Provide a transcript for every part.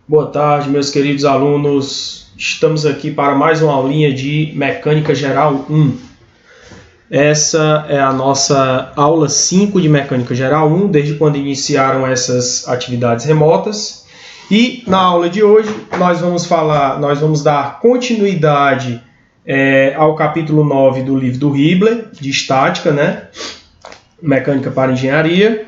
Boa tarde, meus queridos alunos. Estamos aqui para mais uma aulinha de Mecânica Geral 1. Essa é a nossa aula 5 de Mecânica Geral 1, desde quando iniciaram essas atividades remotas. E na aula de hoje nós vamos dar continuidade ao capítulo 9 do livro do Hibbeler, de estática, né? Mecânica para engenharia.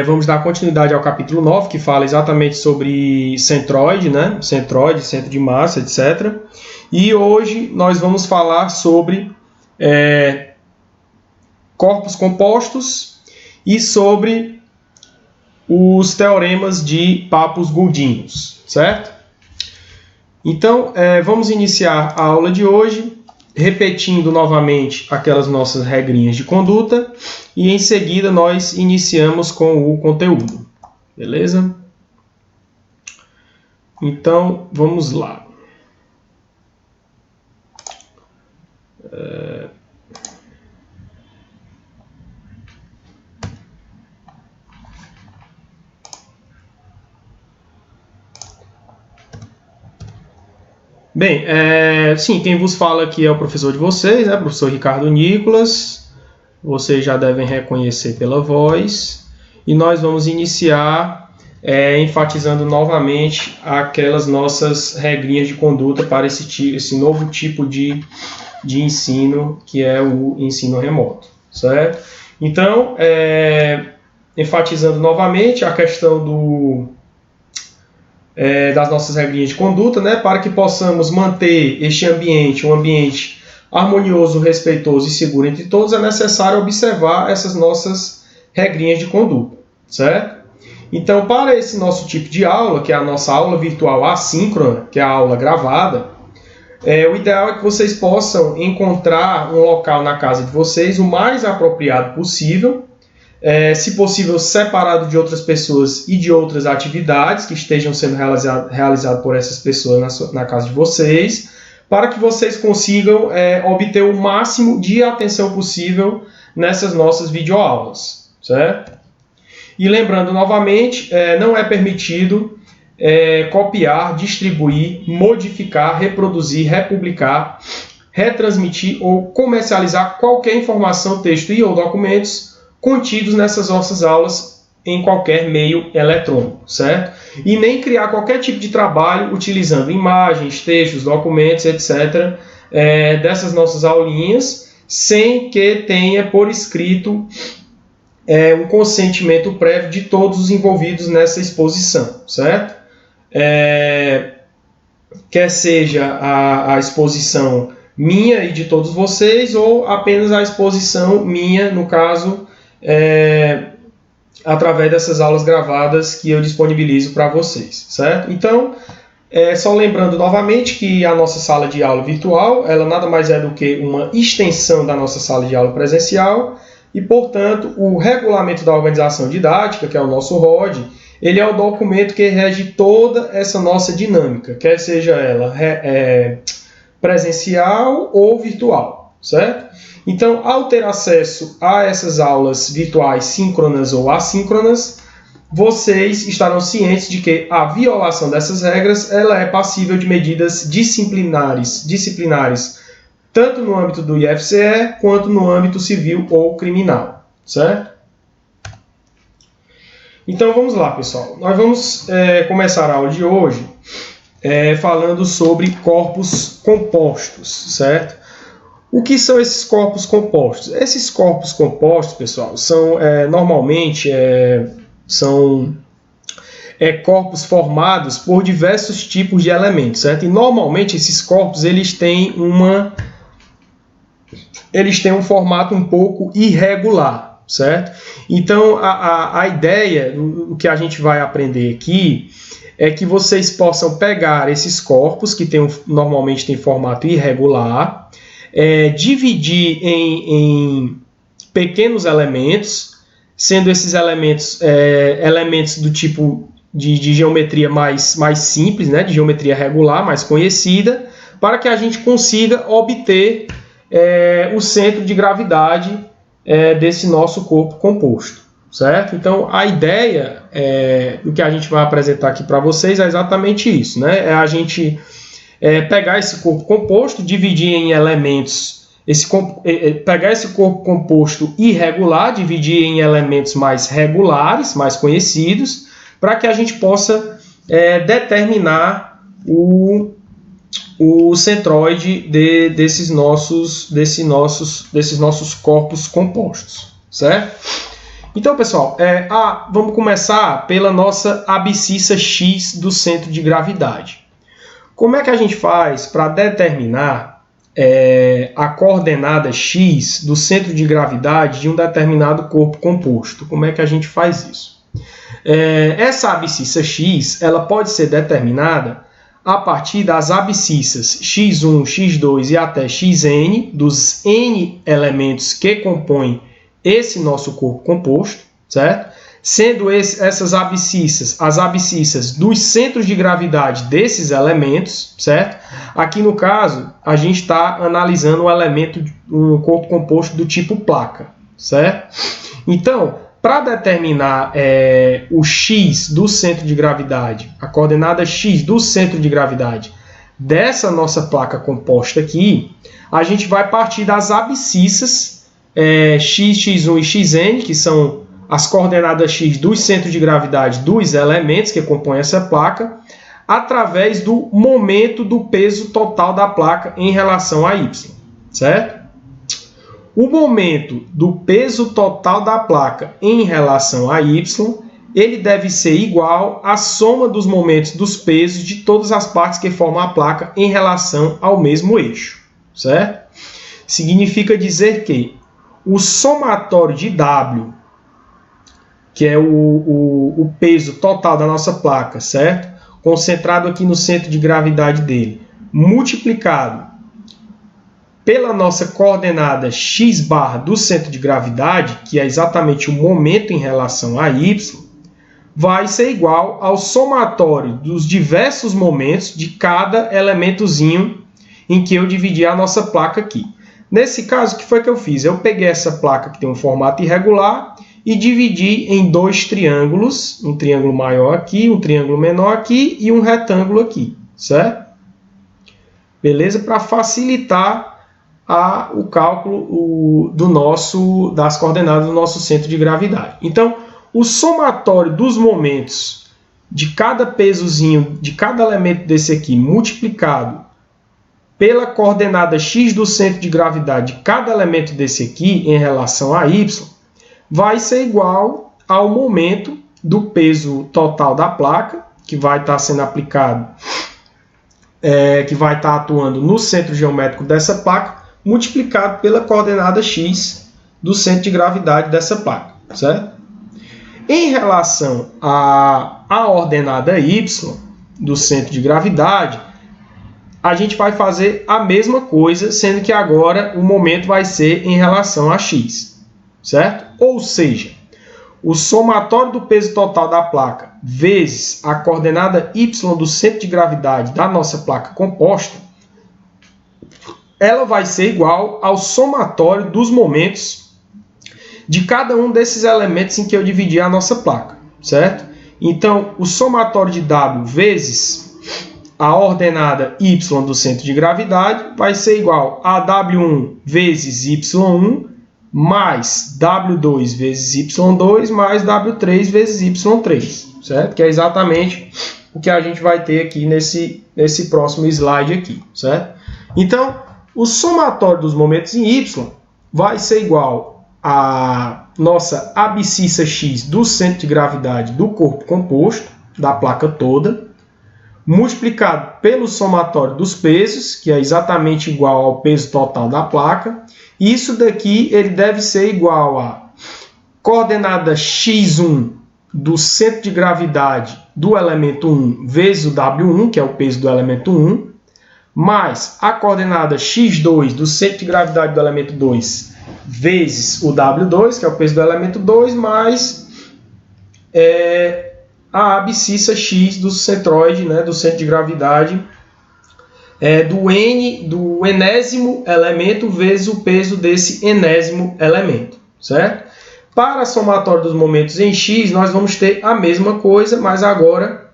Vamos dar continuidade ao capítulo 9, que fala exatamente sobre centroide, né? Centroide, centro de massa, etc. E hoje nós vamos falar sobre corpos compostos e sobre os teoremas de Pappus-Guldinius, certo? Então, vamos iniciar a aula de hoje repetindo novamente aquelas nossas regrinhas de conduta e em seguida nós iniciamos com o conteúdo, beleza? Então, vamos lá. Bem, sim, quem vos fala aqui é o professor de vocês, né? Professor Ricardo Nicolas. Vocês já devem reconhecer pela voz. E nós vamos iniciar enfatizando novamente aquelas nossas regrinhas de conduta para esse novo tipo de ensino, que é o ensino remoto, certo? Então, enfatizando novamente a questão das nossas regrinhas de conduta, né, para que possamos manter este ambiente, um ambiente harmonioso, respeitoso e seguro entre todos, é necessário observar essas nossas regrinhas de conduta, certo? Então, para esse nosso tipo de aula, que é a nossa aula virtual assíncrona, que é a aula gravada, o ideal é que vocês possam encontrar um local na casa de vocês o mais apropriado possível, se possível separado de outras pessoas e de outras atividades que estejam sendo realizadas por essas pessoas na casa de vocês, para que vocês consigam obter o máximo de atenção possível nessas nossas videoaulas, certo? E lembrando novamente, não é permitido copiar, distribuir, modificar, reproduzir, republicar, retransmitir ou comercializar qualquer informação, texto e ou documentos contidos nessas nossas aulas em qualquer meio eletrônico, certo? E nem criar qualquer tipo de trabalho utilizando imagens, textos, documentos, etc., dessas nossas aulinhas, sem que tenha por escrito um consentimento prévio de todos os envolvidos nessa exposição, certo? Quer seja a exposição minha e de todos vocês, ou apenas a exposição minha, no caso, através dessas aulas gravadas que eu disponibilizo para vocês, certo? Então, só lembrando novamente que a nossa sala de aula virtual, ela nada mais é do que uma extensão da nossa sala de aula presencial e, portanto, o regulamento da organização didática, que é o nosso ROD, ele é o documento que rege toda essa nossa dinâmica, quer seja ela presencial ou virtual, certo? Então, ao ter acesso a essas aulas virtuais síncronas ou assíncronas, vocês estarão cientes de que a violação dessas regras ela é passível de medidas disciplinares, tanto no âmbito do IFCE quanto no âmbito civil ou criminal, certo? Então, vamos lá, pessoal. Nós vamos começar a aula de hoje falando sobre corpos compostos, certo? O que são esses corpos compostos? Esses corpos compostos, pessoal, são normalmente corpos formados por diversos tipos de elementos, certo? E normalmente esses corpos eles têm um formato um pouco irregular, certo? Então a ideia, o que a gente vai aprender aqui, é que vocês possam pegar esses corpos que normalmente têm formato irregular, dividir em pequenos elementos, sendo esses elementos elementos do tipo de geometria mais simples, né, de geometria regular, mais conhecida, para que a gente consiga obter o centro de gravidade desse nosso corpo composto, certo? Então, a ideia do que a gente vai apresentar aqui para vocês é exatamente isso, né? É a gente pegar esse corpo composto, dividir em elementos, pegar esse corpo composto irregular, dividir em elementos mais regulares, mais conhecidos, para que a gente possa determinar o centroide desses nossos corpos compostos, certo? Então, pessoal, vamos começar pela nossa abscissa X do centro de gravidade. Como é que a gente faz para determinar a coordenada X do centro de gravidade de um determinado corpo composto? Como é que a gente faz isso? Essa abscissa X ela pode ser determinada a partir das abscissas x1, x2 e até xn, dos n elementos que compõem esse nosso corpo composto, certo? Sendo essas abscissas as abscissas dos centros de gravidade desses elementos, certo? Aqui no caso, a gente está analisando um corpo composto do tipo placa, certo? Então, para determinar o x do centro de gravidade, a coordenada x do centro de gravidade dessa nossa placa composta aqui, a gente vai partir das abscissas x, x1 e xn, que são as coordenadas x dos centros de gravidade dos elementos que compõem essa placa, através do momento do peso total da placa em relação a y, certo? O momento do peso total da placa em relação a y, ele deve ser igual à soma dos momentos dos pesos de todas as partes que formam a placa em relação ao mesmo eixo, certo? Significa dizer que o somatório de W, que é o peso total da nossa placa, certo? Concentrado aqui no centro de gravidade dele, multiplicado pela nossa coordenada x barra do centro de gravidade, que é exatamente o momento em relação a y, vai ser igual ao somatório dos diversos momentos de cada elementozinho em que eu dividi a nossa placa aqui. Nesse caso, o que foi que eu fiz? Eu peguei essa placa que tem um formato irregular e dividi em dois triângulos, um triângulo maior aqui, um triângulo menor aqui e um retângulo aqui, certo? Beleza? Para facilitar o cálculo das coordenadas do nosso centro de gravidade. Então, o somatório dos momentos de cada pesozinho, de cada elemento desse aqui, multiplicado pela coordenada x do centro de gravidade de cada elemento desse aqui em relação a y, vai ser igual ao momento do peso total da placa, que vai estar sendo aplicado, que vai estar atuando no centro geométrico dessa placa, multiplicado pela coordenada x do centro de gravidade dessa placa, certo? Em relação à ordenada y do centro de gravidade, a gente vai fazer a mesma coisa, sendo que agora o momento vai ser em relação a x, certo? Ou seja, o somatório do peso total da placa vezes a coordenada y do centro de gravidade da nossa placa composta, ela vai ser igual ao somatório dos momentos de cada um desses elementos em que eu dividi a nossa placa, certo? Então, o somatório de W vezes a ordenada y do centro de gravidade vai ser igual a W1 vezes Y1 mais W2 vezes Y2 mais W3 vezes Y3, certo? Que é exatamente o que a gente vai ter aqui nesse próximo slide aqui, certo? Então, o somatório dos momentos em Y vai ser igual a nossa abscissa X do centro de gravidade do corpo composto, da placa toda, multiplicado pelo somatório dos pesos, que é exatamente igual ao peso total da placa. E isso daqui ele deve ser igual a coordenada x1 do centro de gravidade do elemento 1 vezes o W1, que é o peso do elemento 1, mais a coordenada x2 do centro de gravidade do elemento 2 vezes o W2, que é o peso do elemento 2, mais a abscissa x do centroide, né, do centro de gravidade do enésimo elemento vezes o peso desse enésimo elemento, certo? Para a somatória dos momentos em x, nós vamos ter a mesma coisa, mas agora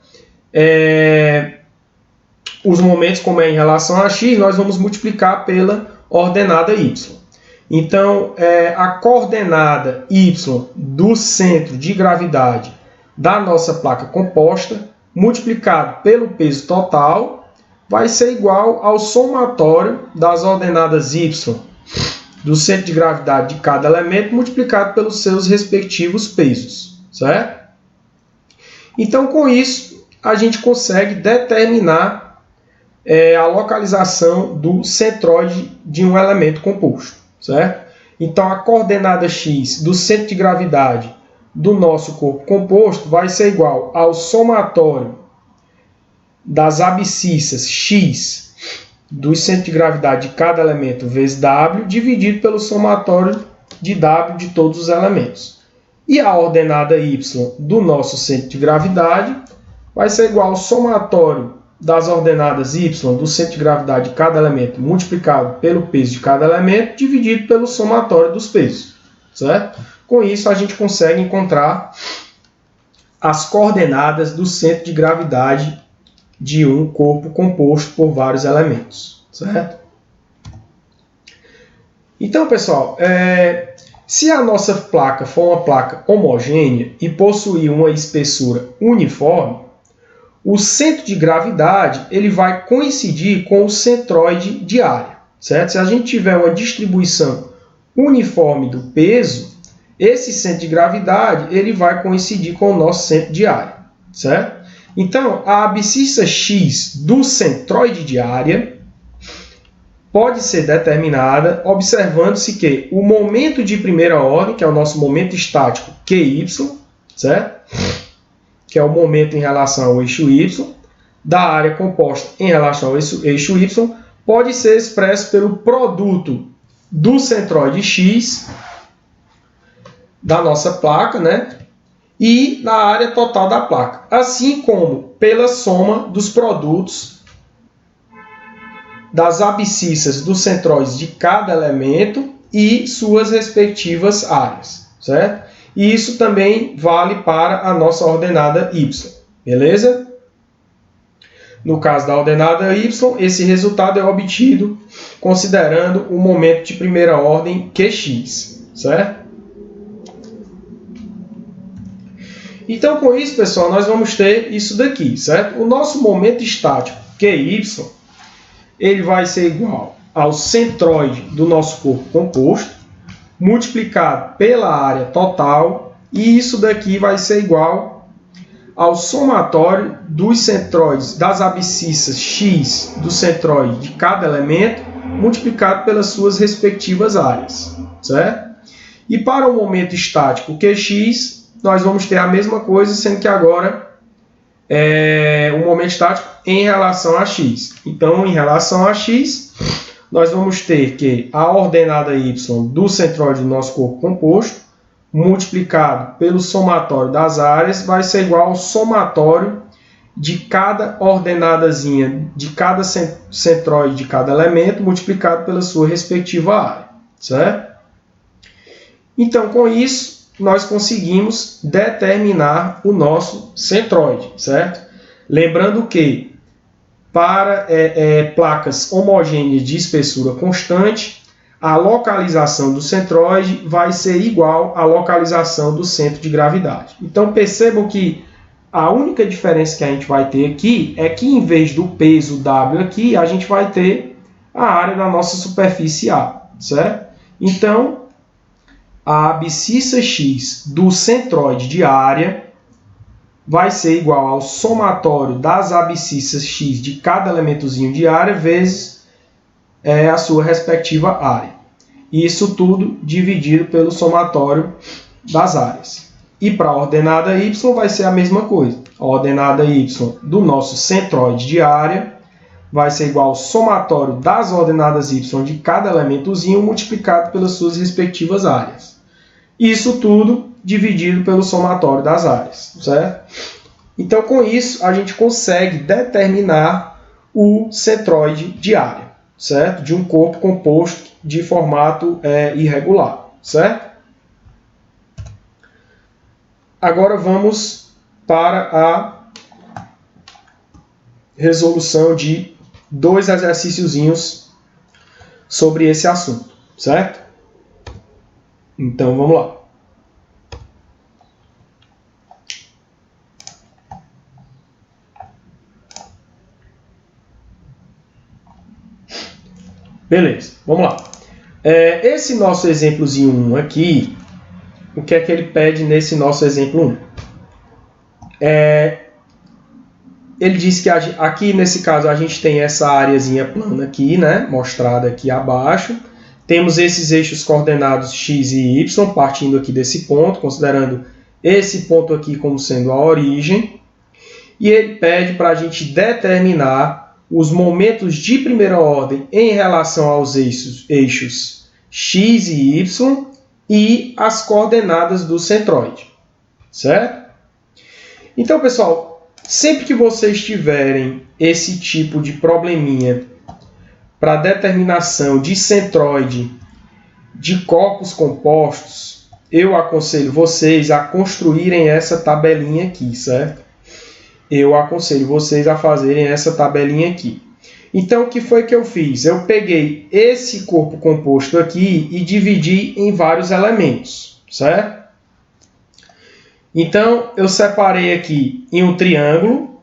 os momentos, como é em relação a x, nós vamos multiplicar pela ordenada y. Então, a coordenada y do centro de gravidade da nossa placa composta, multiplicado pelo peso total, vai ser igual ao somatório das ordenadas y do centro de gravidade de cada elemento, multiplicado pelos seus respectivos pesos, certo? Então, com isso, a gente consegue determinar a localização do centroide de um elemento composto, certo? Então, a coordenada x do centro de gravidade do nosso corpo composto vai ser igual ao somatório das abscissas x do centro de gravidade de cada elemento vezes w, dividido pelo somatório de w de todos os elementos. E a ordenada y do nosso centro de gravidade vai ser igual ao somatório das ordenadas y do centro de gravidade de cada elemento multiplicado pelo peso de cada elemento, dividido pelo somatório dos pesos, certo? Com isso, a gente consegue encontrar as coordenadas do centro de gravidade de um corpo composto por vários elementos, certo? Então, pessoal, se a nossa placa for uma placa homogênea e possuir uma espessura uniforme, o centro de gravidade ele vai coincidir com o centroide de área, certo? Se a gente tiver uma distribuição uniforme do peso, esse centro de gravidade ele vai coincidir com o nosso centro de área, certo? Então, a abscissa x do centroide de área pode ser determinada observando-se que o momento de primeira ordem, que é o nosso momento estático QY, certo? Que é o momento em relação ao eixo y, da área composta em relação ao eixo y, pode ser expresso pelo produto do centroide x da nossa placa, né? E da área total da placa, assim como pela soma dos produtos das abscissas dos centróides de cada elemento e suas respectivas áreas, certo? E isso também vale para a nossa ordenada y, beleza? No caso da ordenada y, esse resultado é obtido considerando o momento de primeira ordem Qx, certo? Então, com isso, pessoal, nós vamos ter isso daqui, certo? O nosso momento estático Qy, ele vai ser igual ao centroide do nosso corpo composto, multiplicado pela área total, e isso daqui vai ser igual ao somatório dos centroides das abscissas x do centroide de cada elemento, multiplicado pelas suas respectivas áreas, certo? E para o momento estático Qx, nós vamos ter a mesma coisa, sendo que agora o momento estático em relação a x. Então, em relação a x, nós vamos ter que a ordenada y do centroide do nosso corpo composto, multiplicado pelo somatório das áreas, vai ser igual ao somatório de cada ordenadazinha de cada centroide de cada elemento, multiplicado pela sua respectiva área, certo? Então, com isso, nós conseguimos determinar o nosso centroide, certo? Lembrando que para placas homogêneas de espessura constante, a localização do centroide vai ser igual à localização do centro de gravidade. Então, percebam que a única diferença que a gente vai ter aqui é que, em vez do peso W aqui, a gente vai ter a área da nossa superfície A, certo? Então, a abscissa x do centroide de área vai ser igual ao somatório das abscissas x de cada elementozinho de área vezes a sua respectiva área. Isso tudo dividido pelo somatório das áreas. E para a ordenada y vai ser a mesma coisa. A ordenada y do nosso centroide de área vai ser igual ao somatório das ordenadas y de cada elementozinho multiplicado pelas suas respectivas áreas. Isso tudo dividido pelo somatório das áreas, certo? Então, com isso, a gente consegue determinar o centroide de área, certo? De um corpo composto de formato irregular, certo? agora vamos para a resolução de 2 exercíciozinhos sobre esse assunto, certo? Então vamos lá. Beleza, vamos lá. Esse nosso exemplozinho 1 aqui, o que é que ele pede nesse nosso exemplo 1? Ele diz que aqui nesse caso a gente tem essa areazinha plana aqui, né, mostrada aqui abaixo. Temos esses eixos coordenados x e y, partindo aqui desse ponto, considerando esse ponto aqui como sendo a origem. E ele pede para a gente determinar os momentos de primeira ordem em relação aos eixos x e y e as coordenadas do centroide, certo? Então, pessoal, sempre que vocês tiverem esse tipo de probleminha para determinação de centroide de corpos compostos, eu aconselho vocês a construírem essa tabelinha aqui, certo? Eu aconselho vocês a fazerem essa tabelinha aqui. Então, o que foi que eu fiz? Eu peguei esse corpo composto aqui e dividi em vários elementos, certo? Então, eu separei aqui em um triângulo,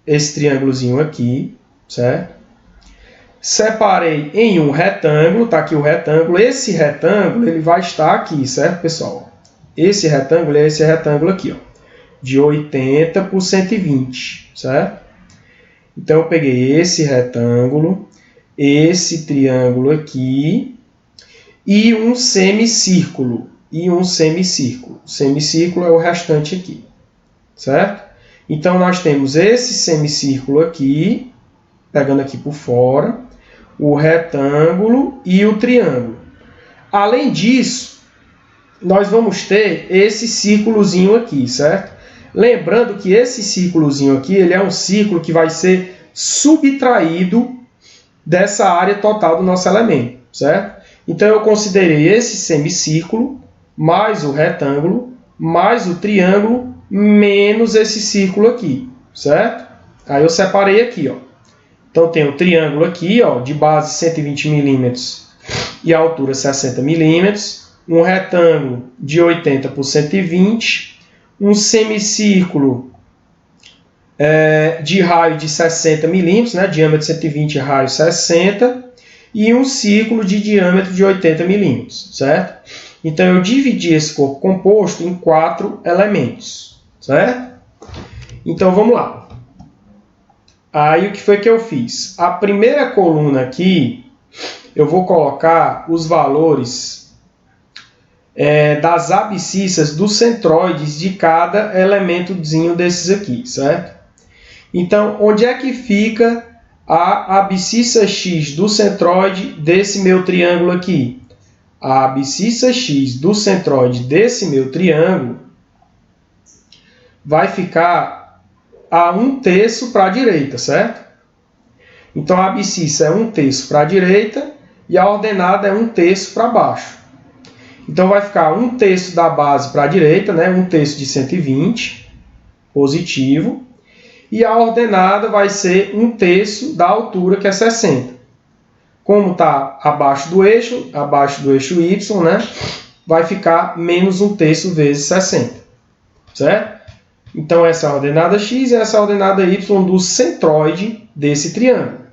esse triângulozinho aqui, certo? Separei em um retângulo, está aqui o retângulo. Esse retângulo ele vai estar aqui, certo, pessoal? Esse retângulo é esse retângulo aqui, ó, de 80 por 120, certo? Então, eu peguei esse retângulo, esse triângulo aqui e um semicírculo. O semicírculo é o restante aqui, certo? Então, nós temos esse semicírculo aqui, pegando aqui por fora, o retângulo e o triângulo. Além disso, nós vamos ter esse círculozinho aqui, certo? Lembrando que esse círculozinho aqui, ele é um círculo que vai ser subtraído dessa área total do nosso elemento, certo? Então, eu considerei esse semicírculo, mais o retângulo, mais o triângulo, menos esse círculo aqui, certo? Aí eu separei aqui, ó. Então, tem o triângulo aqui, ó, de base 120 milímetros e altura 60 milímetros, um retângulo de 80 por 120, um semicírculo de raio de 60 milímetros, né, diâmetro 120, raio 60, e um círculo de diâmetro de 80 milímetros, certo? Então, eu dividi esse corpo composto em 4 elementos, certo? Então, vamos lá. Aí, o que foi que eu fiz? A primeira coluna aqui, eu vou colocar os valores das abscissas dos centroides de cada elementozinho desses aqui, certo? Então, onde é que fica a abscissa x do centroide desse meu triângulo aqui? A abscissa x do centroide desse meu triângulo vai ficar a 1/3 para a direita, certo? Então, a abscissa é 1/3 para a direita e a ordenada é 1/3 para baixo. Então, vai ficar 1/3 da base para a direita, né? 1/3 de 120, positivo. E a ordenada vai ser 1/3 da altura, que é 60. Como está abaixo do eixo Y, né? Vai ficar menos 1/3 vezes 60, certo? Então, essa é a ordenada x e essa é a ordenada y do centroide desse triângulo.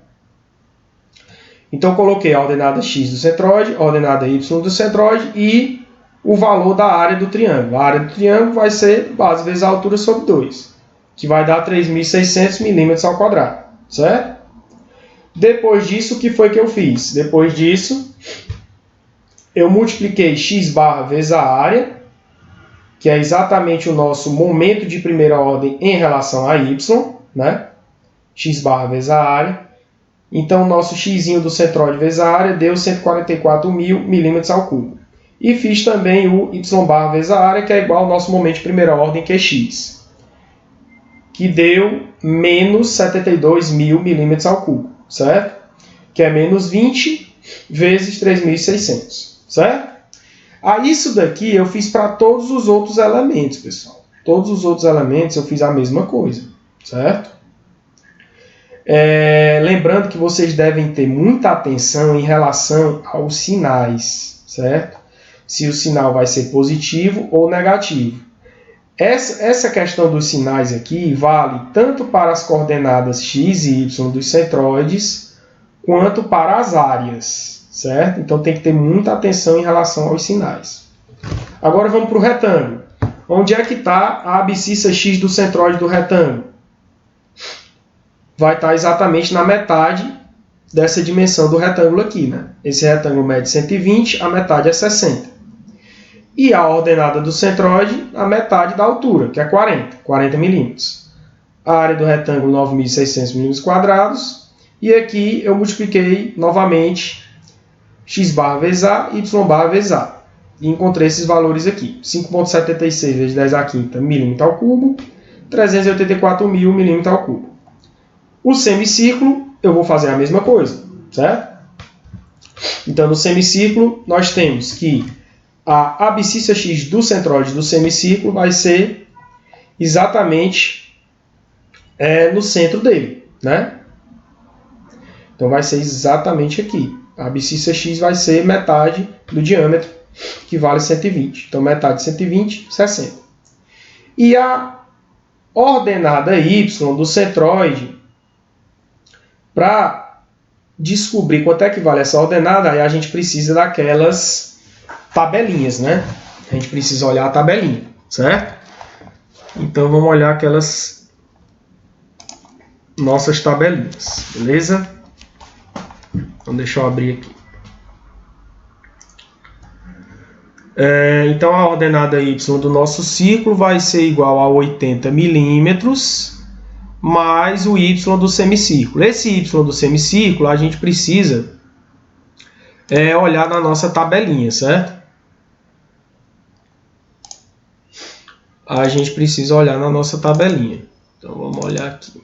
Então, eu coloquei a ordenada x do centroide, a ordenada y do centroide e o valor da área do triângulo. A área do triângulo vai ser base vezes a altura sobre 2, que vai dar 3.600 milímetros ao quadrado, certo? Depois disso, o que foi que eu fiz? Depois disso, eu multipliquei x barra vezes a área, que é exatamente o nosso momento de primeira ordem em relação a y, né? X barra vezes a área. Então, o nosso x do centroide vezes a área deu 144.000 milímetros ao cubo. E fiz também o y barra vezes a área, que é igual ao nosso momento de primeira ordem, que é x, que deu menos 72.000 milímetros ao cubo, certo? Que é menos 20 vezes 3.600, certo? Aí isso daqui eu fiz para todos os outros elementos, pessoal. Todos os outros elementos eu fiz a mesma coisa, certo? Lembrando que vocês devem ter muita atenção em relação aos sinais, certo? Se o sinal vai ser positivo ou negativo. Essa questão dos sinais aqui vale tanto para as coordenadas x e y dos centroides, quanto para as áreas, certo? Então tem que ter muita atenção em relação aos sinais. Agora vamos para o retângulo. Onde é que está a abscissa x do centroide do retângulo? Vai estar exatamente na metade dessa dimensão do retângulo aqui, né? Esse retângulo mede 120, a metade é 60. E a ordenada do centroide, a metade da altura, que é 40 milímetros. A área do retângulo, 9.600 milímetros quadrados. E aqui eu multipliquei novamente x barra vezes a, y barra vezes a. E encontrei esses valores aqui. 5,76 vezes 10 a quinta milímetro ao cubo, 384.000 milímetro ao cubo. O semicírculo, eu vou fazer a mesma coisa, certo? Então, no semicírculo, nós temos que a abscissa x do centroide do semicírculo vai ser exatamente no centro dele, né? Então, vai ser exatamente aqui. A abscissa x vai ser metade do diâmetro, que vale 120. Então, metade de 120, 60. E a ordenada y do centroide, para descobrir quanto é que vale essa ordenada, aí a gente precisa daquelas tabelinhas, né? A gente precisa olhar a tabelinha, certo? Então, vamos olhar aquelas nossas tabelinhas, beleza? Então, deixa eu abrir aqui. Então, a ordenada y do nosso círculo vai ser igual a 80 milímetros mais o y do semicírculo. Esse y do semicírculo a gente precisa olhar na nossa tabelinha, certo? A gente precisa olhar na nossa tabelinha. Então, vamos olhar aqui.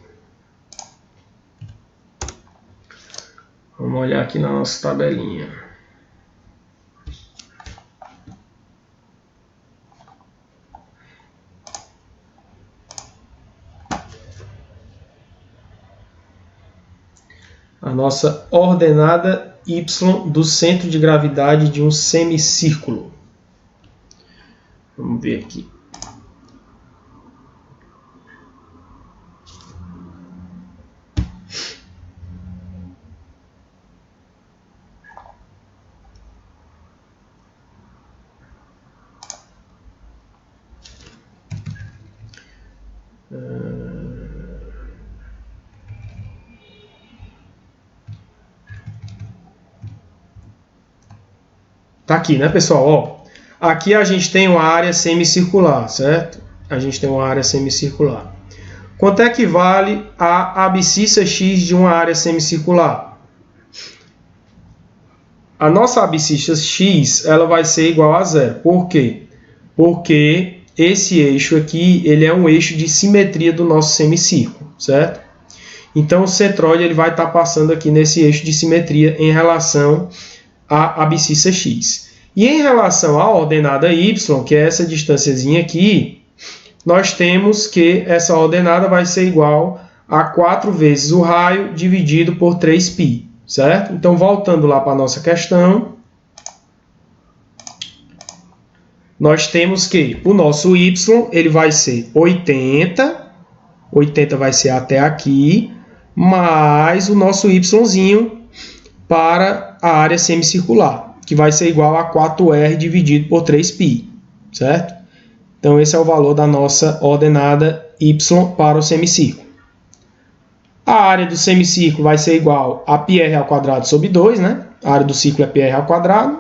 Vamos olhar aqui na nossa tabelinha. A nossa ordenada y do centro de gravidade de um semicírculo. Vamos ver aqui. Tá aqui, né, pessoal? Ó, aqui a gente tem uma área semicircular, certo? A gente tem uma área semicircular. Quanto é que vale a abscissa x de uma área semicircular? A nossa abscissa x ela vai ser igual a zero. Por quê? Porque esse eixo aqui ele é um eixo de simetria do nosso semicírculo, certo? Então, o centroide ele vai estar passando aqui nesse eixo de simetria em relação a abscissa x. E em relação à ordenada y, que é essa distânciazinha aqui, nós temos que essa ordenada vai ser igual a 4 vezes o raio dividido por 3π, certo? Então, voltando lá para a nossa questão, nós temos que o nosso y ele vai ser 80 vai ser até aqui, mais o nosso yzinho para a área semicircular, que vai ser igual a 4r dividido por 3π, certo? Então, esse é o valor da nossa ordenada y para o semicírculo. A área do semicírculo vai ser igual a πr² sobre 2, né? A área do círculo é πr²,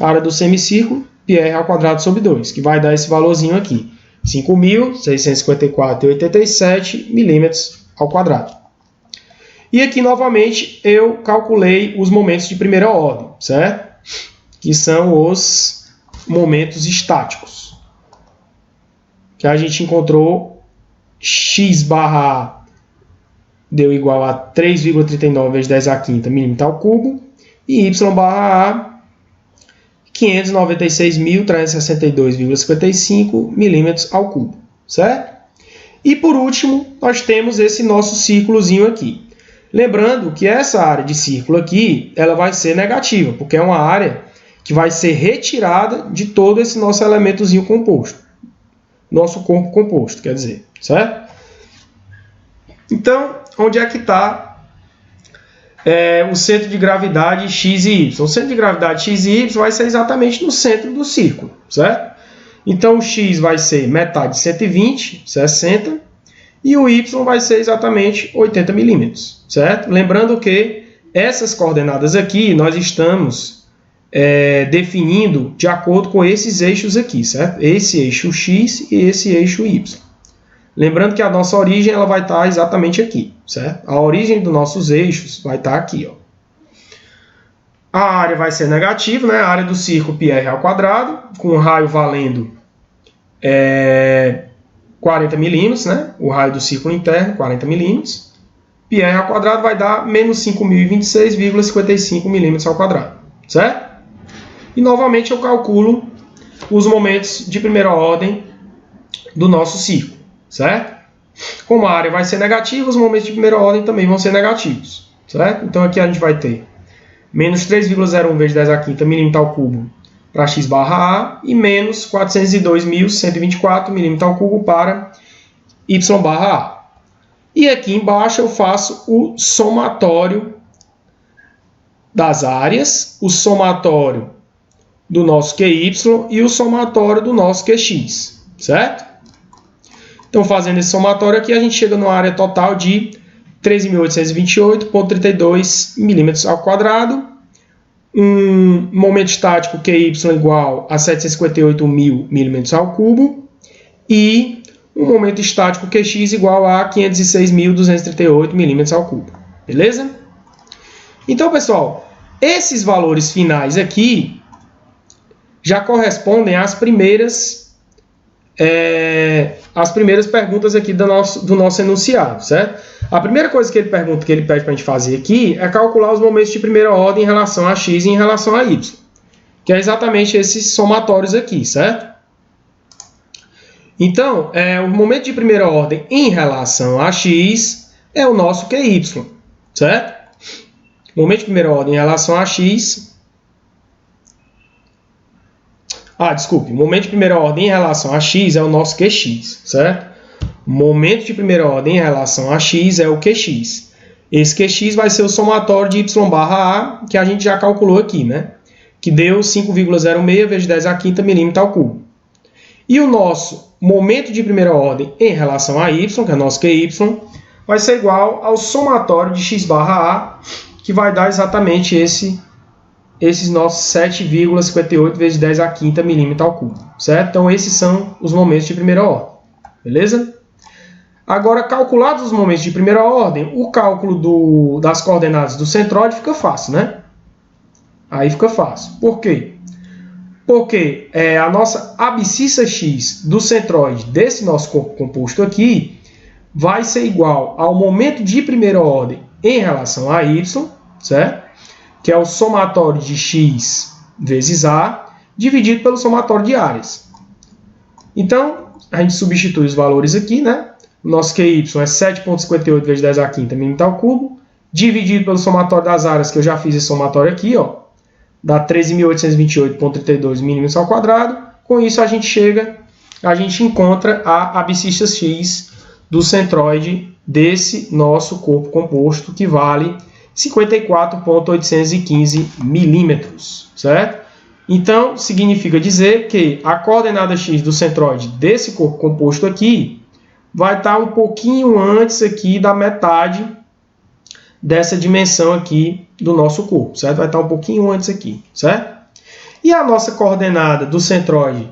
a área do semicírculo, πr² sobre 2, que vai dar esse valorzinho aqui, 5.654,87 milímetros ao quadrado. E aqui, novamente, eu calculei os momentos de primeira ordem, certo? Que são os momentos estáticos. Que a gente encontrou x barra A deu igual a 3,39 vezes 10 a quinta milímetro ao cubo. E y barra A, 596.362,55 milímetros ao cubo, certo? E por último, nós temos esse nosso círculozinho aqui. Lembrando que essa área de círculo aqui, ela vai ser negativa, porque é uma área que vai ser retirada de todo esse nosso elementozinho composto. Nosso corpo composto, quer dizer, certo? Então, onde é que está o centro de gravidade x e y? O centro de gravidade x e y vai ser exatamente no centro do círculo, certo? Então, o x vai ser metade de 120, 60, e o y vai ser exatamente 80 milímetros, certo? Lembrando que essas coordenadas aqui nós estamos definindo de acordo com esses eixos aqui, certo? Esse eixo x e esse eixo y. Lembrando que a nossa origem ela vai estar exatamente aqui, certo? A origem dos nossos eixos vai estar aqui, ó. A área vai ser negativa, né? A área do círculo πr ao quadrado, com o raio valendo 40 milímetros, né? O raio do círculo interno, 40 milímetros. πr ao quadrado vai dar menos 5.026,55 milímetros ao quadrado, certo? E novamente eu calculo os momentos de primeira ordem do nosso círculo, certo? Como a área vai ser negativa, os momentos de primeira ordem também vão ser negativos, certo? Então aqui a gente vai ter menos 3,01 vezes 10 a quinta milímetro ao cubo para x barra A e menos 402.124 milímetros ao cubo para y barra A. E aqui embaixo eu faço o somatório das áreas, o somatório do nosso QY e o somatório do nosso QX, certo? Então, fazendo esse somatório aqui, a gente chega numa área total de 13.828,32 milímetros ao quadrado, um momento estático QY igual a 758.000 milímetros ao cubo e um momento estático QX igual a 506.238 milímetros ao cubo. Beleza? Então, pessoal, esses valores finais aqui já correspondem às primeiras perguntas aqui do nosso enunciado, certo? A primeira coisa que ele pergunta, que ele pede para a gente fazer aqui, é calcular os momentos de primeira ordem em relação a x e em relação a y, que é exatamente esses somatórios aqui, certo? Então, o momento de primeira ordem em relação a x é o nosso QY, certo? O momento de primeira ordem em relação a x... o momento de primeira ordem em relação a x é o nosso QX, certo? O momento de primeira ordem em relação a x é o QX. Esse QX vai ser o somatório de y barra A, que a gente já calculou aqui, né? Que deu 5,06 vezes 10 a quinta milímetro ao cubo. E o nosso momento de primeira ordem em relação a y, que é o nosso QY, vai ser igual ao somatório de x barra A, que vai dar exatamente esses nossos 7,58 vezes 10 a quinta milímetro ao cubo, certo? Então, esses são os momentos de primeira ordem, beleza? Agora, calculados os momentos de primeira ordem, o cálculo das coordenadas do centroide fica fácil, né? Aí fica fácil. Por quê? Porque a nossa abscissa x do centroide desse nosso corpo composto aqui vai ser igual ao momento de primeira ordem em relação a y, certo? Que é o somatório de x vezes A, dividido pelo somatório de áreas. Então, a gente substitui os valores aqui, né? O nosso QY é 7,58 vezes 10 a quinta milímetro ao cubo, dividido pelo somatório das áreas, que eu já fiz esse somatório aqui, ó, dá 13.828,32 milímetros ao quadrado. Com isso, a gente encontra a abscissa x do centroide desse nosso corpo composto, que vale 54,815 milímetros, certo? Então, significa dizer que a coordenada x do centroide desse corpo composto aqui vai estar um pouquinho antes aqui da metade dessa dimensão aqui do nosso corpo, certo? Vai estar um pouquinho antes aqui, certo? E a nossa coordenada do centroide,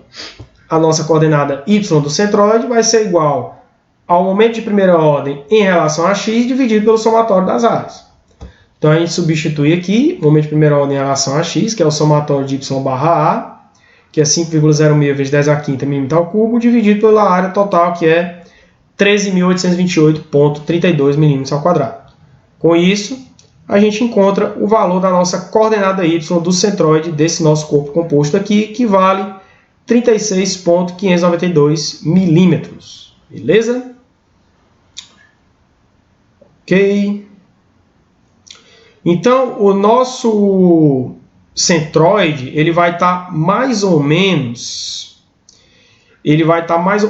a nossa coordenada y do centroide vai ser igual ao momento de primeira ordem em relação a x dividido pelo somatório das áreas. Então, a gente substitui aqui o momento de primeira ordem em relação a x, que é o somatório de y barra A, que é 5,06 vezes 10 a quinta milímetro ao cubo, dividido pela área total, que é 13.828,32 milímetros ao quadrado. Com isso, a gente encontra o valor da nossa coordenada y do centroide desse nosso corpo composto aqui, que vale 36,592 milímetros. Beleza? Ok. Então, o nosso centroide, ele vai estar mais ou menos,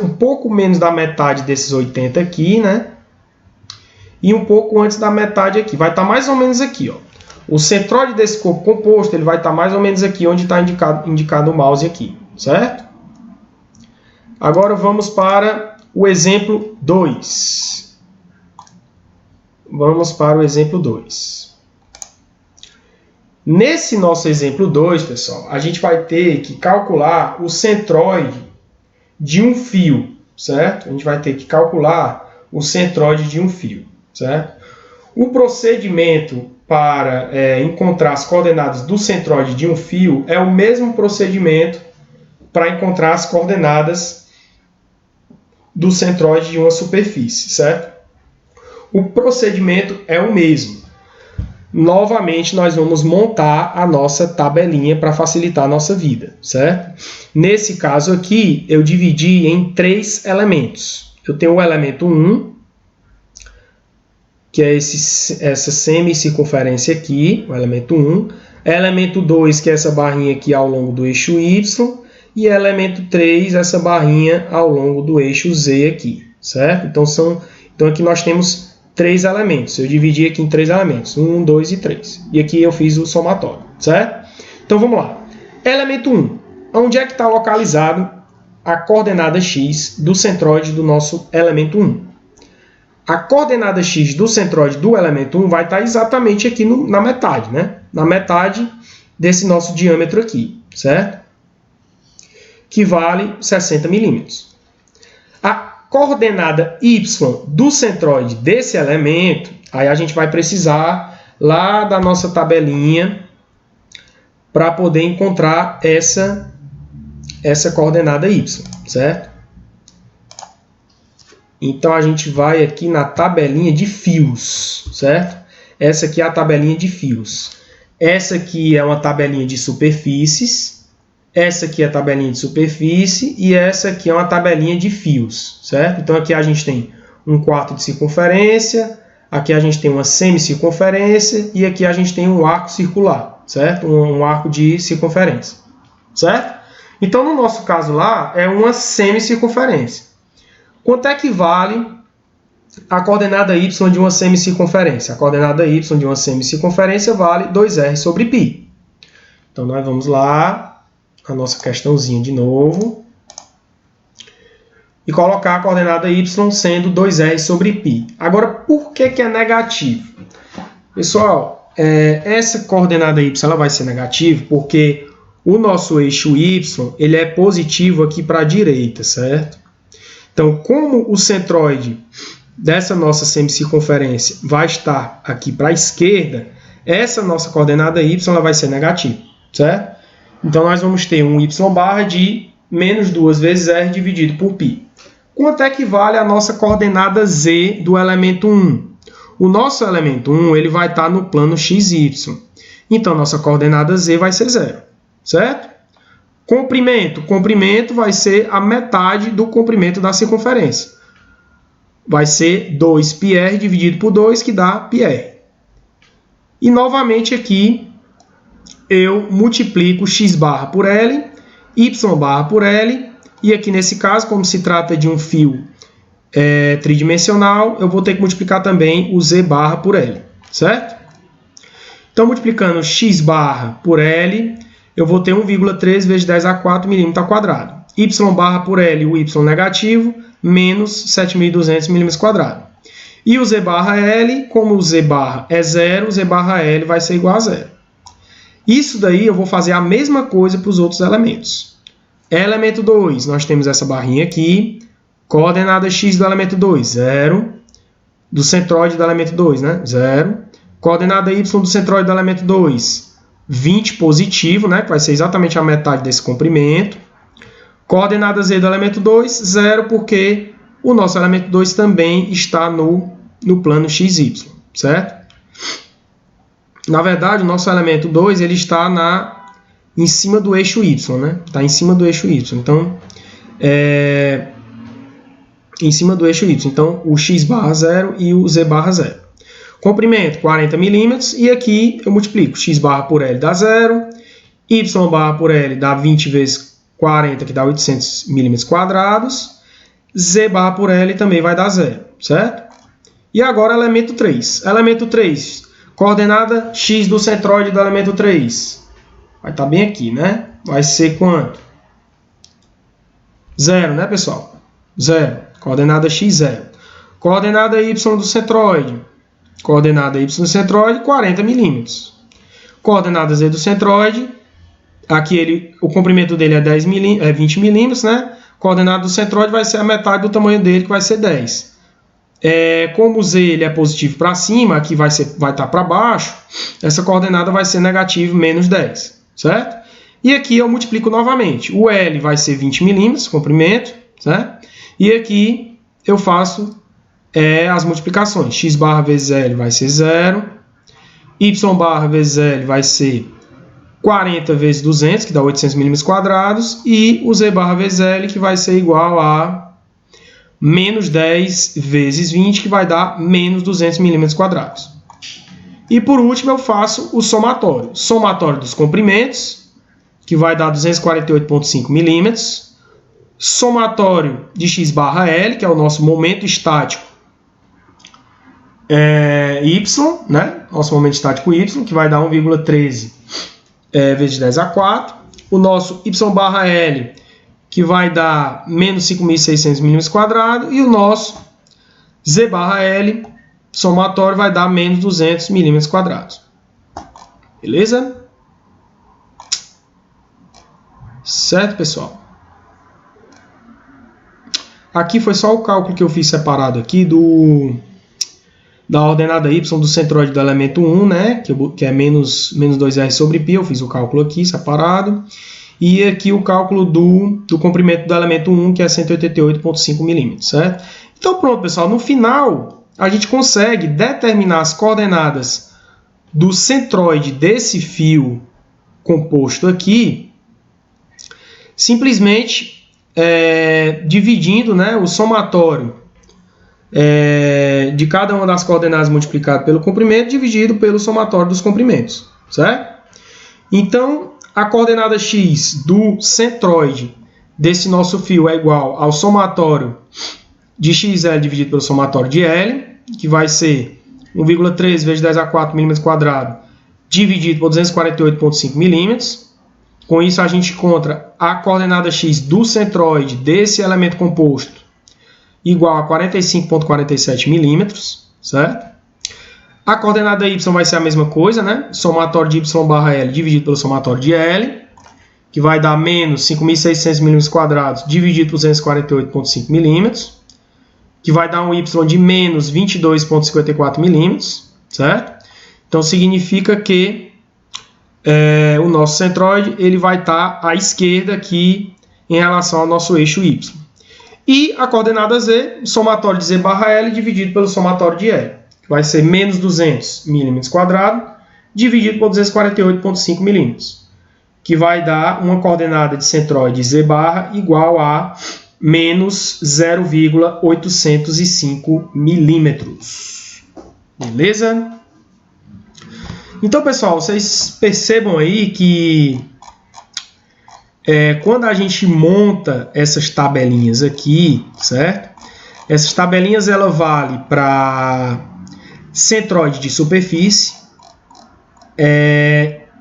um pouco menos da metade desses 80 aqui, né? E um pouco antes da metade aqui. Vai estar mais ou menos aqui, ó. O centroide desse corpo composto, ele vai estar mais ou menos aqui, onde está indicado o mouse aqui, certo? Agora vamos para o exemplo 2. Vamos para o exemplo 2. Nesse nosso exemplo 2, pessoal, a gente vai ter que calcular o centroide de um fio, certo? A gente vai ter que calcular o centroide de um fio, certo? O procedimento para encontrar as coordenadas do centroide de um fio é o mesmo procedimento para encontrar as coordenadas do centroide de uma superfície, certo? O procedimento é o mesmo. Novamente, nós vamos montar a nossa tabelinha para facilitar a nossa vida, certo? Nesse caso aqui, eu dividi em 3 elementos. Eu tenho o elemento 1, que é essa semicircunferência aqui, o elemento 1. Elemento 2, que é essa barrinha aqui ao longo do eixo Y. E elemento 3, essa barrinha ao longo do eixo Z aqui, certo? Então aqui nós temos 3 elementos. Eu dividi aqui em 3 elementos. 1, 2 e 3. E aqui eu fiz o somatório, certo? Então vamos lá. Elemento 1. Onde é que está localizado a coordenada x do centroide do nosso elemento 1? A coordenada x do centroide do elemento 1 vai estar exatamente aqui na metade, né? Na metade desse nosso diâmetro aqui, certo? Que vale 60 milímetros. A coordenada y do centroide desse elemento, aí a gente vai precisar lá da nossa tabelinha para poder encontrar essa coordenada y, certo? Então a gente vai aqui na tabelinha de fios, certo? Essa aqui é a tabelinha de fios. Essa aqui é uma tabelinha de superfícies. Essa aqui é a tabelinha de superfície e essa aqui é uma tabelinha de fios, certo? Então aqui a gente tem 1/4 de circunferência, aqui a gente tem uma semicircunferência e aqui a gente tem um arco circular, certo? Um arco de circunferência, certo? Então no nosso caso lá é uma semicircunferência. Quanto é que vale a coordenada y de uma semicircunferência? A coordenada y de uma semicircunferência vale 2r sobre π. Então nós vamos lá a nossa questãozinha de novo e colocar a coordenada y sendo 2r sobre π. Agora, por que é negativo? Pessoal, essa coordenada y ela vai ser negativa porque o nosso eixo y ele é positivo aqui para a direita, certo? Então, como o centroide dessa nossa semicircunferência vai estar aqui para a esquerda, essa nossa coordenada y ela vai ser negativa, certo? Então, nós vamos ter um y barra de menos 2 vezes r dividido por π. Quanto é que vale a nossa coordenada z do elemento 1? O nosso elemento 1 ele vai estar no plano xy. Então, nossa coordenada z vai ser 0, certo? Comprimento. Comprimento vai ser a metade do comprimento da circunferência. Vai ser 2πr dividido por 2, que dá πr. E, novamente, aqui, eu multiplico x barra por L, y barra por L, e aqui nesse caso, como se trata de um fio tridimensional, eu vou ter que multiplicar também o z barra por L, certo? Então, multiplicando x barra por L, eu vou ter 1,3 vezes 10 a 4 milímetro ao quadrado. Y barra por L, o y negativo, menos 7.200 milímetros quadrados. E o z barra L, como o z barra é 0, o z barra L vai ser igual a 0. Isso daí eu vou fazer a mesma coisa para os outros elementos. Elemento 2, nós temos essa barrinha aqui. Coordenada x do elemento 2, 0. Do centroide do elemento 2, né? 0. Coordenada y do centroide do elemento 2, 20 positivo, né? Que vai ser exatamente a metade desse comprimento. Coordenada z do elemento 2, 0, porque o nosso elemento 2 também está no plano xy, certo? na verdade, o nosso elemento 2 ele está em cima do eixo Y, né? Está em cima do eixo Y. Então, em cima do eixo Y. Então, o x barra 0 e o z barra 0. Comprimento, 40 milímetros. E aqui eu multiplico. X barra por L dá 0. Y barra por L dá 20 vezes 40, que dá 800 milímetros quadrados. Z barra por L também vai dar 0, certo? E agora elemento 3. Elemento 3, coordenada x do centroide do elemento 3. Vai estar bem aqui, né? Vai ser quanto? 0, né, pessoal? 0. Coordenada x, 0. Coordenada y do centroide. Coordenada y do centroide, 40 milímetros. Coordenada z do centroide, aqui o comprimento dele é 20 milímetros, né? Coordenada do centroide vai ser a metade do tamanho dele, que vai ser 10. Como o z ele é positivo para cima, aqui vai estar para baixo, essa coordenada vai ser negativo, menos 10, certo? E aqui eu multiplico novamente. O L vai ser 20 milímetros, comprimento, certo? E aqui eu faço as multiplicações. X barra vezes L vai ser 0. Y barra vezes L vai ser 40 vezes 200, que dá 800 milímetros quadrados. E o Z barra vezes L, que vai ser igual a menos 10 vezes 20, que vai dar menos 200 milímetros quadrados. E por último eu faço o somatório. Somatório dos comprimentos, que vai dar 248,5 milímetros. Somatório de x barra L, que é o nosso momento estático Y, né? Nosso momento estático Y, que vai dar 1,13 vezes 10 a 4. O nosso Y barra L, que vai dar menos 5.600 milímetros quadrados. E o nosso Z barra L, somatório, vai dar menos 200 milímetros quadrados. Beleza? Certo, pessoal? Aqui foi só o cálculo que eu fiz separado aqui da ordenada y do centroide do elemento 1, né? Que é menos 2r sobre π. Eu fiz o cálculo aqui separado. E aqui o cálculo do comprimento do elemento 1, que é 188,5 milímetros, certo? Então pronto, pessoal. No final, a gente consegue determinar as coordenadas do centroide desse fio composto aqui, simplesmente dividindo, né, o somatório de cada uma das coordenadas multiplicado pelo comprimento dividido pelo somatório dos comprimentos, certo? Então, a coordenada x do centroide desse nosso fio é igual ao somatório de xl dividido pelo somatório de L, que vai ser 1,13 vezes 10 a 4 milímetros quadrados dividido por 248,5 milímetros. Com isso, a gente encontra a coordenada x do centroide desse elemento composto igual a 45,47 milímetros, certo? A coordenada y vai ser a mesma coisa, né? Somatório de y barra L dividido pelo somatório de L, que vai dar menos 5.600 milímetros quadrados dividido por 248,5 milímetros, que vai dar um y de menos 22,54 milímetros, certo? Então, significa que o nosso centroide ele vai estar à esquerda aqui em relação ao nosso eixo y. E a coordenada z, o somatório de z barra L dividido pelo somatório de L, que vai ser menos 200 milímetros quadrados dividido por 248,5 milímetros, que vai dar uma coordenada de centroide z barra igual a menos 0,805 milímetros. Beleza? Então, pessoal, vocês percebam aí que quando a gente monta essas tabelinhas aqui, certo? Essas tabelinhas ela vale para centroide de superfície,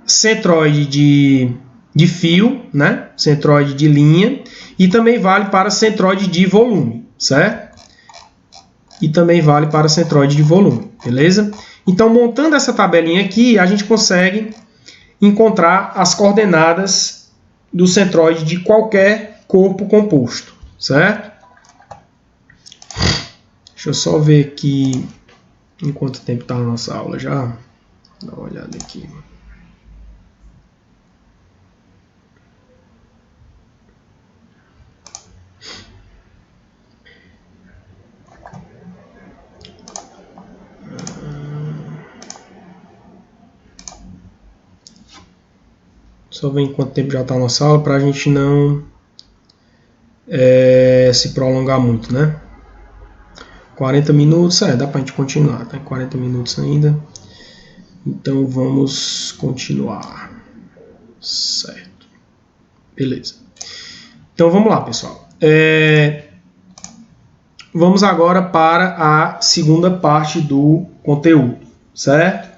centroide de fio, né? Centroide de linha, e também vale para centroide de volume, certo? E também vale para centroide de volume, beleza? Então, montando essa tabelinha aqui, a gente consegue encontrar as coordenadas do centroide de qualquer corpo composto, certo? Deixa eu só ver aqui em quanto tempo está a nossa aula já. Dá uma olhada aqui. Só ver em quanto tempo já está a nossa aula para a gente não se prolongar muito, né? 40 minutos, dá para a gente continuar, tá? 40 minutos ainda. Então vamos continuar. Certo. Beleza. Então vamos lá, pessoal. Vamos agora para a segunda parte do conteúdo, certo?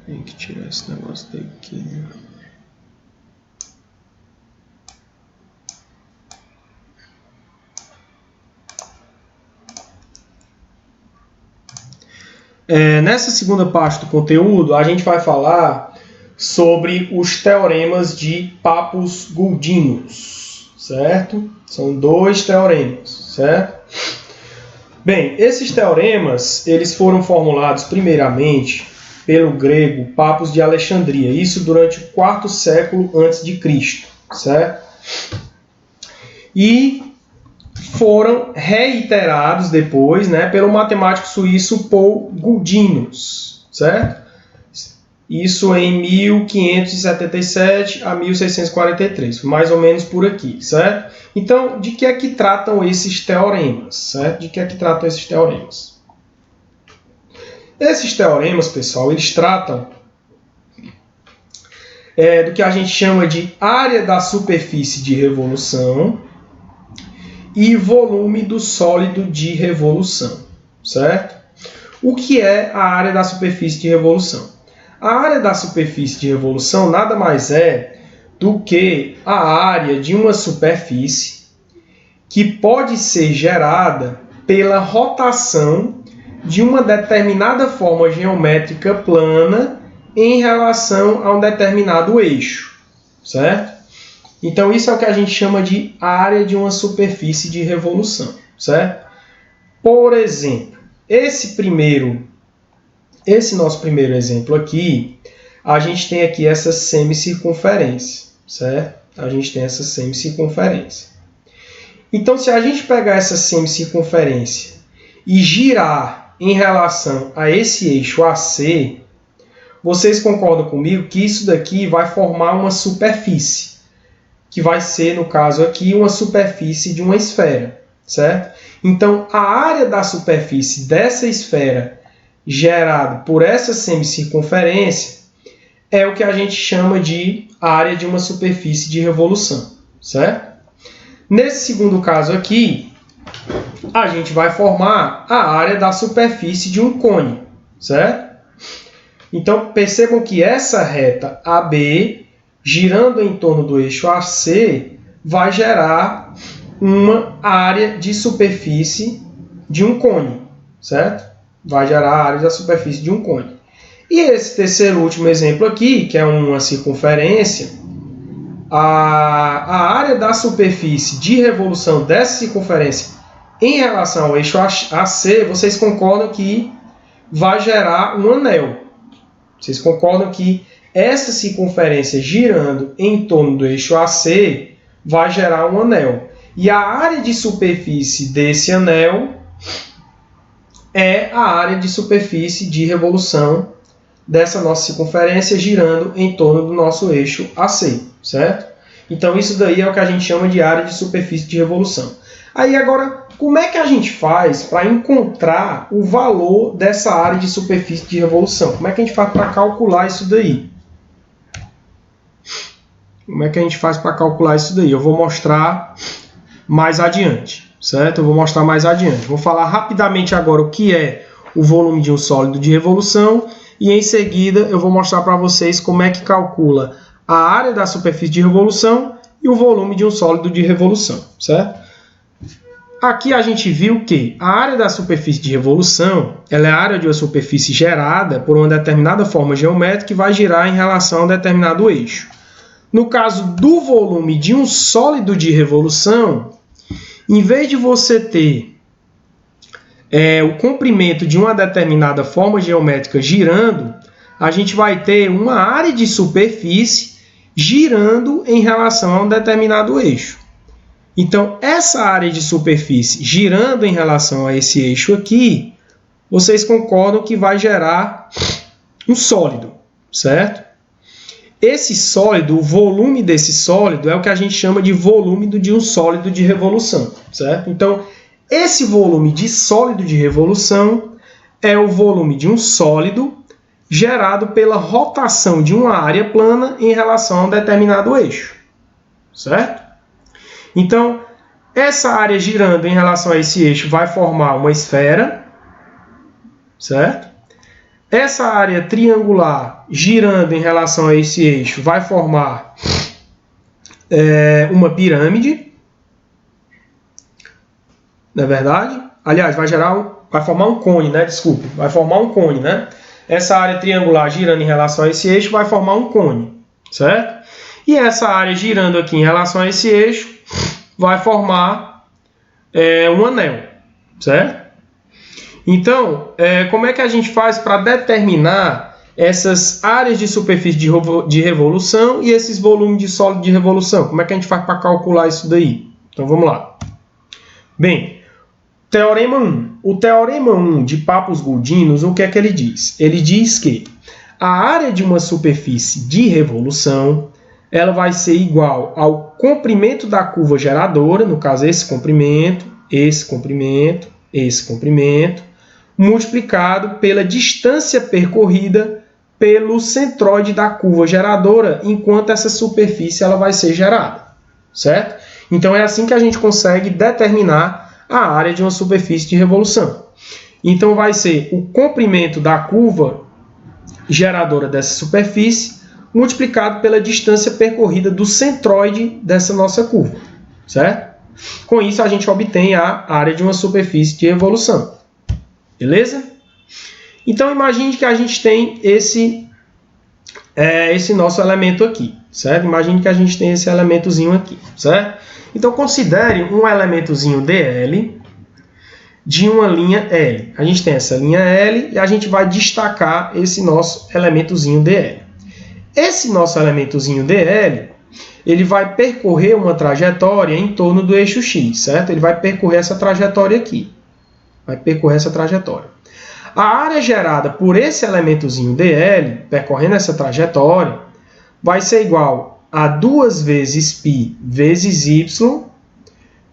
Tem que tirar esse negócio daqui. Nessa segunda parte do conteúdo, a gente vai falar sobre os teoremas de Papus-Goldinus, certo? São 2 teoremas, certo? Bem, esses teoremas, eles foram formulados primeiramente pelo grego Papus de Alexandria, isso durante o 4º século a.C., certo? E foram reiterados depois, né, pelo matemático suíço Paul Goldinus, certo? Isso em 1577 a 1643, mais ou menos por aqui, certo? Então, de que é que tratam esses teoremas, certo? De que é que tratam esses teoremas? Esses teoremas, pessoal, eles tratam do que a gente chama de área da superfície de revolução e volume do sólido de revolução, certo? O que é a área da superfície de revolução? A área da superfície de revolução nada mais é do que a área de uma superfície que pode ser gerada pela rotação de uma determinada forma geométrica plana em relação a um determinado eixo, certo? Então, isso é o que a gente chama de área de uma superfície de revolução, certo? Por exemplo, esse nosso primeiro exemplo aqui, a gente tem aqui essa semicircunferência, certo? A gente tem essa semicircunferência. Então, se a gente pegar essa semicircunferência e girar em relação a esse eixo AC, vocês concordam comigo que isso daqui vai formar uma superfície, que vai ser, no caso aqui, uma superfície de uma esfera, certo? Então, a área da superfície dessa esfera gerada por essa semicircunferência é o que a gente chama de área de uma superfície de revolução, certo? Nesse segundo caso aqui, a gente vai formar a área da superfície de um cone, certo? Então, percebam que essa reta AB, girando em torno do eixo AC, vai gerar uma área de superfície de um cone, certo? Vai gerar a área da superfície de um cone. E esse terceiro último exemplo aqui, que é uma circunferência, a área da superfície de revolução dessa circunferência em relação ao eixo AC, vocês concordam que vai gerar um anel. Vocês concordam que essa circunferência girando em torno do eixo AC vai gerar um anel. E a área de superfície desse anel é a área de superfície de revolução dessa nossa circunferência girando em torno do nosso eixo AC, certo? Então isso daí é o que a gente chama de área de superfície de revolução. Aí agora, como é que a gente faz para encontrar o valor dessa área de superfície de revolução? Como é que a gente faz para calcular isso daí? Como é que a gente faz para calcular isso daí? Eu vou mostrar mais adiante, certo? Eu vou mostrar mais adiante. Vou falar rapidamente agora o que é o volume de um sólido de revolução e em seguida eu vou mostrar para vocês como é que calcula a área da superfície de revolução e o volume de um sólido de revolução, certo? Aqui a gente viu que a área da superfície de revolução ela é a área de uma superfície gerada por uma determinada forma geométrica que vai girar em relação a um determinado eixo. No caso do volume de um sólido de revolução, em vez de você ter o comprimento de uma determinada forma geométrica girando, a gente vai ter uma área de superfície girando em relação a um determinado eixo. Então, essa área de superfície girando em relação a esse eixo aqui, vocês concordam que vai gerar um sólido, certo? Esse sólido, o volume desse sólido é o que a gente chama de volume de um sólido de revolução, certo? Então, esse volume de sólido de revolução é o volume de um sólido gerado pela rotação de uma área plana em relação a um determinado eixo, certo? Então, essa área girando em relação a esse eixo vai formar uma esfera, certo? Essa área triangular girando em relação a esse eixo vai formar uma pirâmide, não é verdade? Aliás, vai formar um cone, né? Desculpe, vai formar um cone, né? Essa área triangular girando em relação a esse eixo vai formar um cone, certo? E essa área girando aqui em relação a esse eixo vai formar um anel, certo? Então, como é que a gente faz para determinar essas áreas de superfície de revolução e esses volumes de sólido de revolução? Como é que a gente faz para calcular isso daí? Então, vamos lá. Bem, Teorema 1. O Teorema 1 de Papus-Guldinos, o que é que ele diz? Ele diz que a área de uma superfície de revolução ela vai ser igual ao comprimento da curva geradora, no caso esse comprimento, multiplicado pela distância percorrida pelo centroide da curva geradora, enquanto essa superfície ela vai ser gerada, certo? Então é assim que a gente consegue determinar a área de uma superfície de revolução. Então vai ser o comprimento da curva geradora dessa superfície multiplicado pela distância percorrida do centroide dessa nossa curva, certo? Com isso a gente obtém a área de uma superfície de revolução. Beleza? Então imagine que a gente tem esse nosso elemento aqui, certo? Imagine que a gente tem esse elementozinho aqui, certo? Então considere um elementozinho DL de uma linha L. A gente tem essa linha L e a gente vai destacar esse nosso elementozinho DL. Esse nosso elementozinho DL, ele vai percorrer uma trajetória em torno do eixo X, certo? Ele vai percorrer essa trajetória aqui. A área gerada por esse elementozinho DL, percorrendo essa trajetória, vai ser igual a 2 vezes π vezes y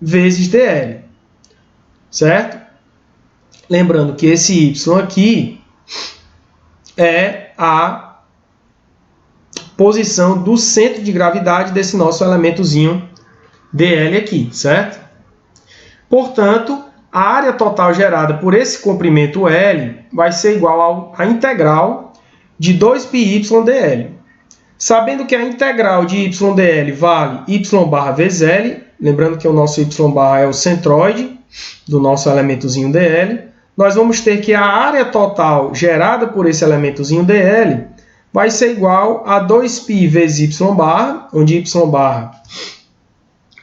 vezes dl, certo? Lembrando que esse y aqui é a posição do centro de gravidade desse nosso elementozinho dl aqui, certo? Portanto, a área total gerada por esse comprimento L vai ser igual à integral de 2πy dl. Sabendo que a integral de y dl vale y barra vezes L, lembrando que o nosso y barra é o centroide do nosso elementozinho dl, nós vamos ter que a área total gerada por esse elementozinho dl vai ser igual a 2π vezes y barra, onde y barra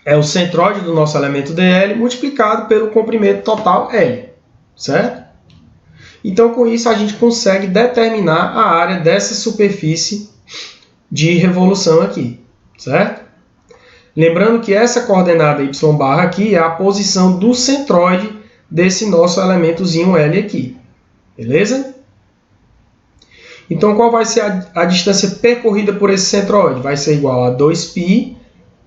é o centroide do nosso elemento dl, multiplicado pelo comprimento total L, certo? Então, com isso, a gente consegue determinar a área dessa superfície de revolução aqui, certo? Lembrando que essa coordenada y barra aqui é a posição do centroide desse nosso elementozinho L aqui, beleza? Então, qual vai ser a distância percorrida por esse centroide? Vai ser igual a 2π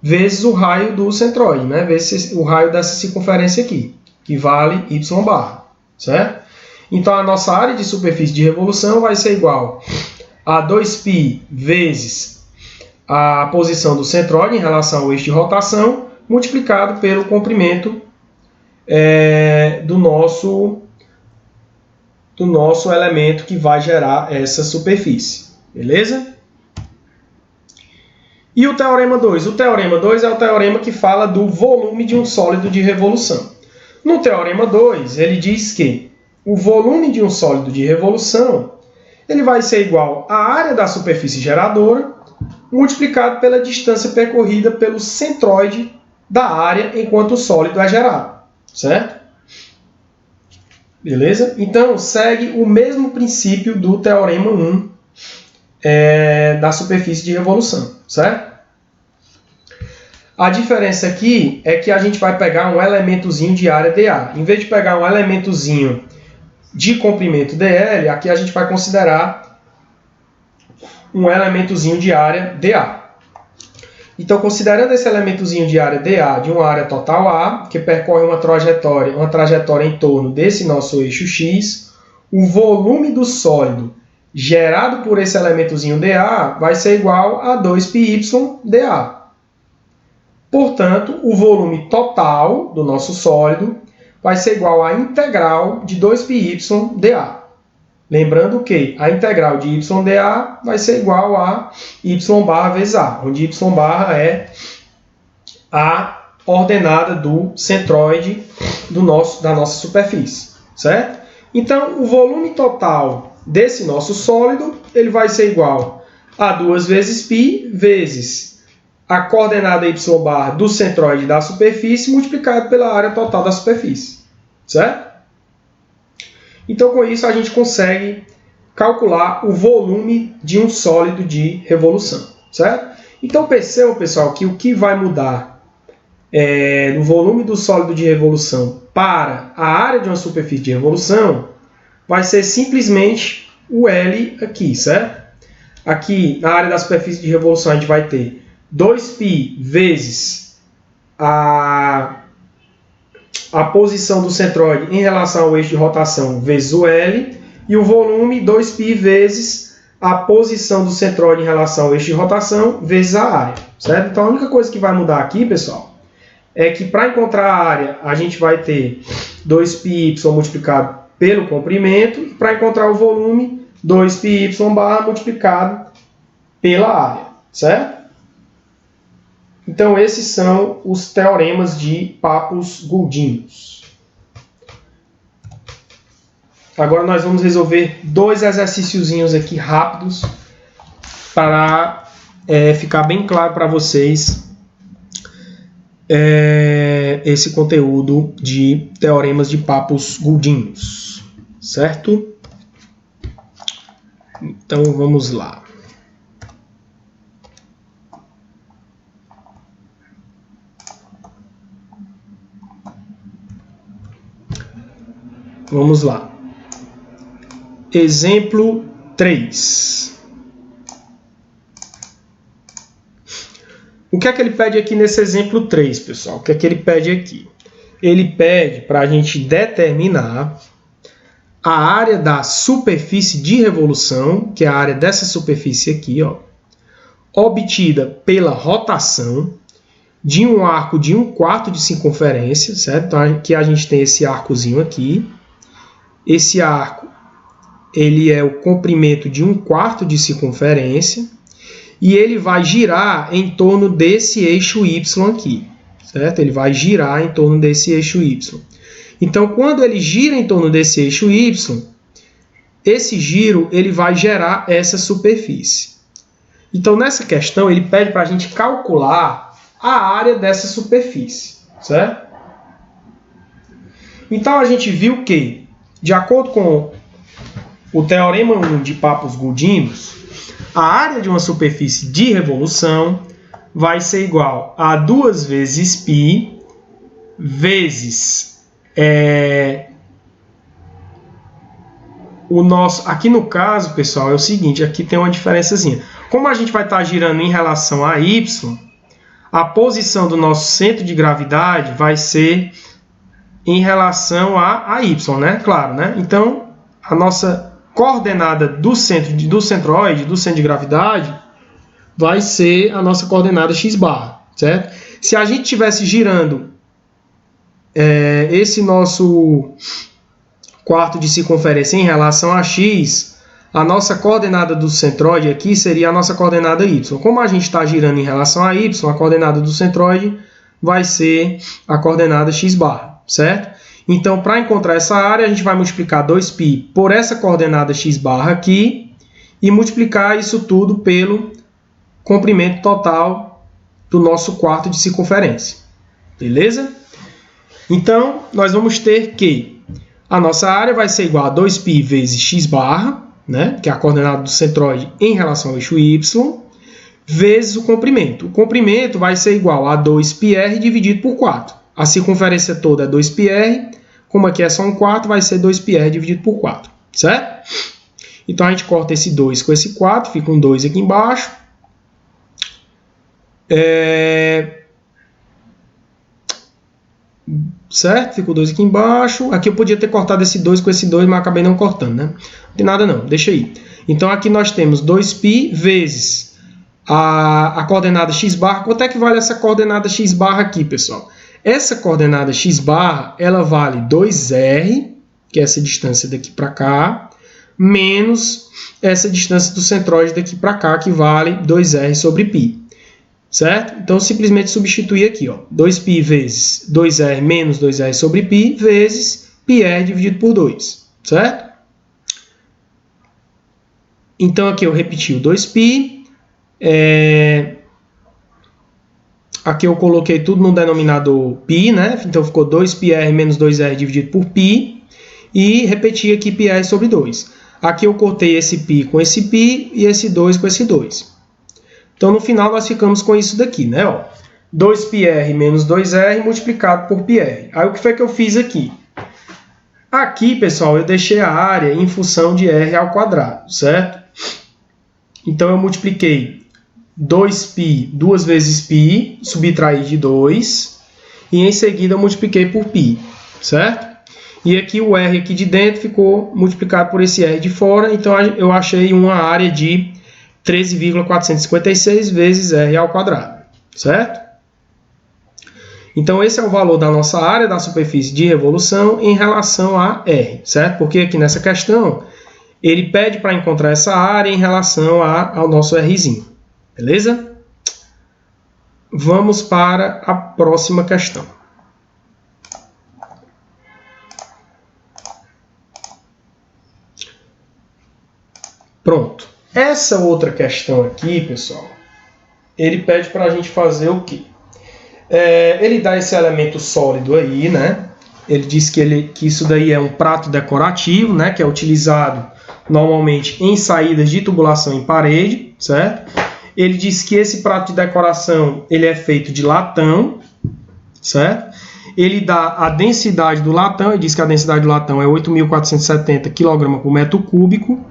vezes o raio do centroide, né? Vezes o raio dessa circunferência aqui, que vale y barra, certo? Então, a nossa área de superfície de revolução vai ser igual a 2π vezes a posição do centroide em relação ao eixo de rotação, multiplicado pelo comprimento do nosso elemento que vai gerar essa superfície. Beleza? E o teorema 2? O teorema 2 é o teorema que fala do volume de um sólido de revolução. No teorema 2, ele diz que o volume de um sólido de revolução ele vai ser igual à área da superfície geradora multiplicado pela distância percorrida pelo centroide da área enquanto o sólido é gerado, certo? Beleza? Então, segue o mesmo princípio do teorema 1 da superfície de revolução, certo? A diferença aqui é que a gente vai pegar um elementozinho de área dA. Em vez de pegar um elementozinho de comprimento dl, aqui a gente vai considerar um elementozinho de área dA. Então, considerando esse elementozinho de área dA de uma área total A, que percorre uma trajetória em torno desse nosso eixo x, o volume do sólido gerado por esse elementozinho dA vai ser igual a 2πy dA. Portanto, o volume total do nosso sólido vai ser igual à integral de 2πy dA. Lembrando que a integral de y dA vai ser igual a y barra vezes A, onde y barra é a ordenada do centroide da nossa superfície, certo? Então, o volume total desse nosso sólido ele vai ser igual a 2 vezes π vezes a coordenada y barra do centroide da superfície multiplicado pela área total da superfície, certo? Então, com isso, a gente consegue calcular o volume de um sólido de revolução, certo? Então, percebam, pessoal, que o que vai mudar no volume do sólido de revolução para a área de uma superfície de revolução vai ser simplesmente o L aqui, certo? Aqui, na área da superfície de revolução, a gente vai ter 2π vezes a posição do centroide em relação ao eixo de rotação vezes o L, e o volume 2π vezes a posição do centroide em relação ao eixo de rotação vezes a área, certo? Então, a única coisa que vai mudar aqui, pessoal, é que para encontrar a área, a gente vai ter 2πy multiplicado pelo comprimento, e para encontrar o volume, 2πy barra multiplicado pela área, certo? Então, esses são os teoremas de Pappus-Guldinius. Agora nós vamos resolver dois exercíciozinhos aqui rápidos para ficar bem claro para vocês esse conteúdo de teoremas de Pappus-Guldinius, certo? Então, vamos lá. Vamos lá. Exemplo 3. O que é que ele pede aqui nesse exemplo 3, pessoal? O que é que ele pede aqui? Ele pede para a gente determinar a área da superfície de revolução, que é a área dessa superfície aqui, ó, obtida pela rotação de um arco de 1/4 de circunferência, certo? Então, aqui a gente tem esse arcozinho aqui. Esse arco, ele é o comprimento de 1/4 de circunferência e ele vai girar em torno desse eixo Y aqui, certo? Ele vai girar em torno desse eixo Y. Então, quando ele gira em torno desse eixo Y, esse giro ele vai gerar essa superfície. Então, nessa questão, ele pede para a gente calcular a área dessa superfície, certo? Então, a gente viu que, de acordo com o teorema 1 de Pappus-Guldinius, a área de uma superfície de revolução vai ser igual a 2 vezes π vezes o nosso... Aqui no caso, pessoal, é o seguinte, aqui tem uma diferençazinha. Como a gente vai estar girando em relação a y, a posição do nosso centro de gravidade vai ser em relação a y, né? Claro, né? Então, a nossa coordenada do centroide, do centro de gravidade, vai ser a nossa coordenada x barra, certo? Se a gente estivesse girando esse nosso quarto de circunferência em relação a x, a nossa coordenada do centroide aqui seria a nossa coordenada y. Como a gente está girando em relação a y, a coordenada do centroide vai ser a coordenada x barra, certo? Então, para encontrar essa área, a gente vai multiplicar 2π por essa coordenada x barra aqui e multiplicar isso tudo pelo comprimento total do nosso quarto de circunferência. Beleza? Então, nós vamos ter que a nossa área vai ser igual a 2π vezes x barra, né, que é a coordenada do centroide em relação ao eixo y, vezes o comprimento. O comprimento vai ser igual a 2πr dividido por 4. A circunferência toda é 2πr, como aqui é só um 4, vai ser 2πr dividido por 4, certo? Então a gente corta esse 2 com esse 4, fica um 2 aqui embaixo. Certo? Fica o 2 aqui embaixo. Aqui eu podia ter cortado esse 2 com esse 2, mas acabei não cortando, né? Não tem nada não, deixa aí. Então aqui nós temos 2π vezes a coordenada x barra. Quanto é que vale essa coordenada x barra aqui, pessoal? Essa coordenada x barra, ela vale 2r, que é essa distância daqui para cá, menos essa distância do centroide daqui para cá, que vale 2r sobre π. Certo? Então, simplesmente substituir aqui, ó, 2π vezes 2r menos 2r sobre π vezes πr dividido por 2, certo? Então, aqui eu repeti o 2π, aqui eu coloquei tudo no denominador π, né? Então, ficou 2πr menos 2r dividido por π, e repeti aqui πr sobre 2. Aqui eu cortei esse π com esse π e esse 2 com esse 2. Então, no final, nós ficamos com isso daqui, né? Ó, 2πr menos 2r multiplicado por πr. Aí, o que foi que eu fiz aqui? Aqui, pessoal, eu deixei a área em função de r ao quadrado, certo? Então, eu multipliquei 2π, 2 vezes π, subtraí de 2, e em seguida eu multipliquei por π, certo? E aqui o r aqui de dentro ficou multiplicado por esse r de fora, então eu achei uma área de 13,456 vezes r ao quadrado, certo? Então, esse é o valor da nossa área da superfície de revolução em relação a r, certo? Porque aqui nessa questão, ele pede para encontrar essa área em relação ao nosso rzinho, beleza? Vamos para a próxima questão. Pronto. Essa outra questão aqui, pessoal, ele pede para a gente fazer o quê? Ele dá esse elemento sólido aí, né? Ele diz que isso daí é um prato decorativo, né? Que é utilizado normalmente em saídas de tubulação em parede, certo? Ele diz que esse prato de decoração ele é feito de latão, certo? Ele dá a densidade do latão, ele diz que a densidade do latão é 8.470 kg por metro cúbico,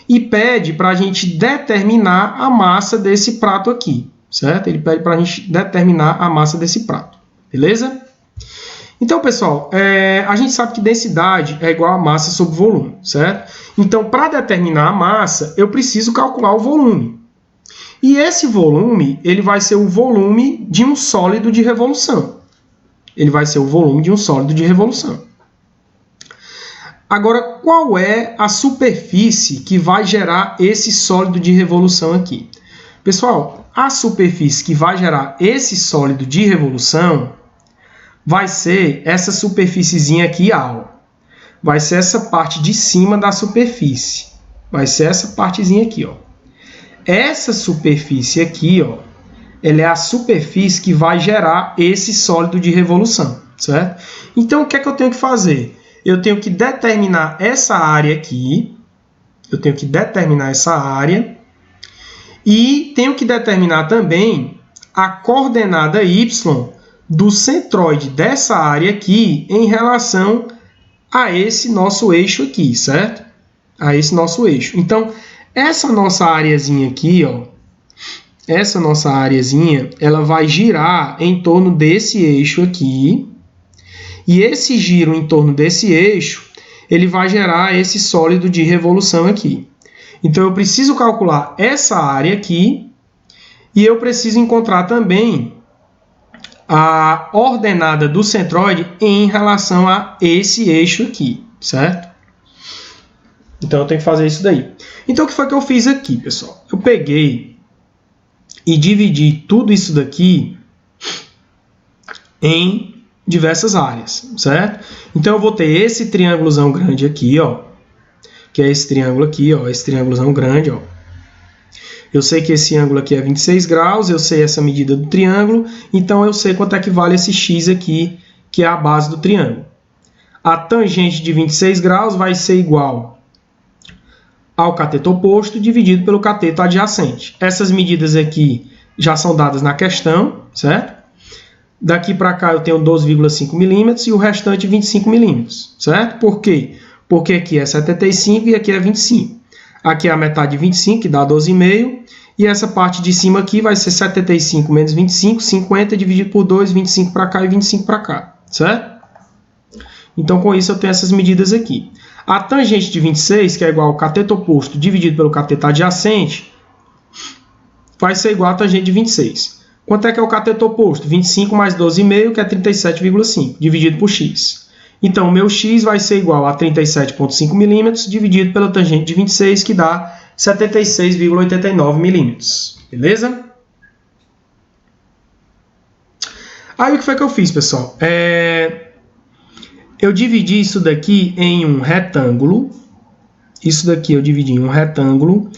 e pede para a gente determinar a massa desse prato aqui, certo? Ele pede para a gente determinar a massa desse prato, beleza? Então, pessoal, a gente sabe que densidade é igual a massa sobre volume, certo? Então, para determinar a massa, eu preciso calcular o volume. E esse volume, ele vai ser o volume de um sólido de revolução. Ele vai ser o volume de um sólido de revolução. Agora, qual é a superfície que vai gerar esse sólido de revolução aqui? Pessoal, a superfície que vai gerar esse sólido de revolução vai ser essa superfíciezinha aqui, A. Vai ser essa parte de cima da superfície. Vai ser essa partezinha aqui, ó. Essa superfície aqui, ó, ela é a superfície que vai gerar esse sólido de revolução, certo? Então, o que é que eu tenho que fazer? Eu tenho que determinar essa área aqui, eu tenho que determinar essa área, e tenho que determinar também a coordenada y do centroide dessa área aqui em relação a esse nosso eixo aqui, certo? A esse nosso eixo. Então, essa nossa areazinha aqui, ó, essa nossa areazinha, ela vai girar em torno desse eixo aqui. E esse giro em torno desse eixo, ele vai gerar esse sólido de revolução aqui. Então, eu preciso calcular essa área aqui e eu preciso encontrar também a ordenada do centroide em relação a esse eixo aqui, certo? Então, eu tenho que fazer isso daí. Então, o que foi que eu fiz aqui, pessoal? Eu peguei e dividi tudo isso daqui em diversas áreas, certo? Então, eu vou ter esse triângulozão grande aqui, ó, que é esse triângulo aqui, ó, esse triângulozão grande, ó. Eu sei que esse ângulo aqui é 26 graus, eu sei essa medida do triângulo, então eu sei quanto é que vale esse x aqui, que é a base do triângulo. A tangente de 26 graus vai ser igual ao cateto oposto dividido pelo cateto adjacente. Essas medidas aqui já são dadas na questão, certo? Daqui para cá eu tenho 12,5 milímetros e o restante 25 milímetros, certo? Por quê? Porque aqui é 75 e aqui é 25. Aqui é a metade de 25, que dá 12,5. E essa parte de cima aqui vai ser 75 menos 25, 50 dividido por 2, 25 para cá e 25 para cá, certo? Então, com isso, eu tenho essas medidas aqui. A tangente de 26, que é igual ao cateto oposto dividido pelo cateto adjacente, vai ser igual a tangente de 26. Quanto é que é o cateto oposto? 25 mais 12,5, que é 37,5, dividido por x. Então, o meu x vai ser igual a 37,5 milímetros dividido pela tangente de 26, que dá 76,89 milímetros. Beleza? Aí, o que foi que eu fiz, pessoal? Eu dividi isso daqui em um retângulo. Isso daqui eu dividi em um retângulo.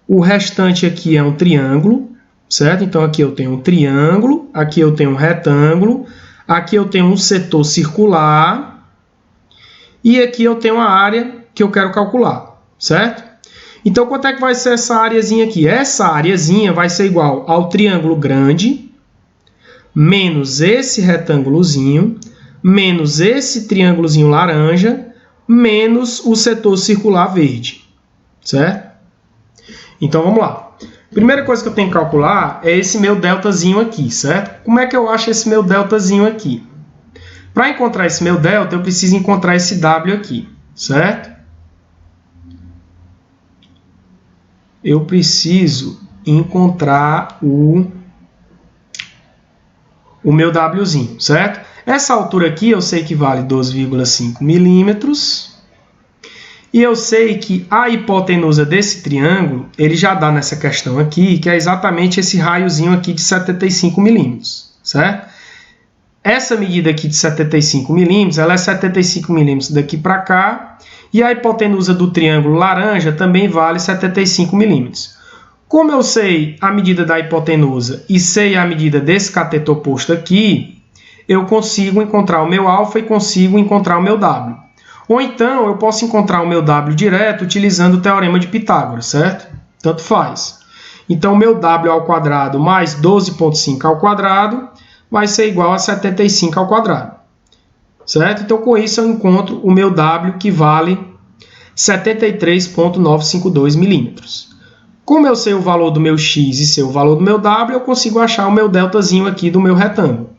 O restante aqui é um triângulo, certo? Então, aqui eu tenho um triângulo, aqui eu tenho um retângulo, aqui eu tenho um setor circular e aqui eu tenho a área que eu quero calcular, certo? Então, quanto é que vai ser essa areazinha aqui? Essa areazinha vai ser igual ao triângulo grande menos esse retângulozinho menos esse triângulozinho laranja menos o setor circular verde, certo? Então, vamos lá. Primeira coisa que eu tenho que calcular é esse meu deltazinho aqui, certo? Como é que eu acho esse meu deltazinho aqui? Para encontrar esse meu delta, eu preciso encontrar esse W aqui, certo? Eu preciso encontrar o meu Wzinho, certo? Essa altura aqui eu sei que vale 12,5 milímetros. E eu sei que a hipotenusa desse triângulo, ele já dá nessa questão aqui, que é exatamente esse raiozinho aqui de 75 milímetros, certo? Essa medida aqui de 75 milímetros, ela é 75 milímetros daqui para cá, e a hipotenusa do triângulo laranja também vale 75 milímetros. Como eu sei a medida da hipotenusa e sei a medida desse cateto oposto aqui, eu consigo encontrar o meu alfa e consigo encontrar o meu W. Ou então, eu posso encontrar o meu W direto utilizando o teorema de Pitágoras, certo? Tanto faz. Então, o meu W ao quadrado mais 12,5 ao quadrado vai ser igual a 75 ao quadrado, certo? Então, com isso, eu encontro o meu W, que vale 73,952 milímetros. Como eu sei o valor do meu x e sei o valor do meu W, eu consigo achar o meu deltazinho aqui do meu retângulo.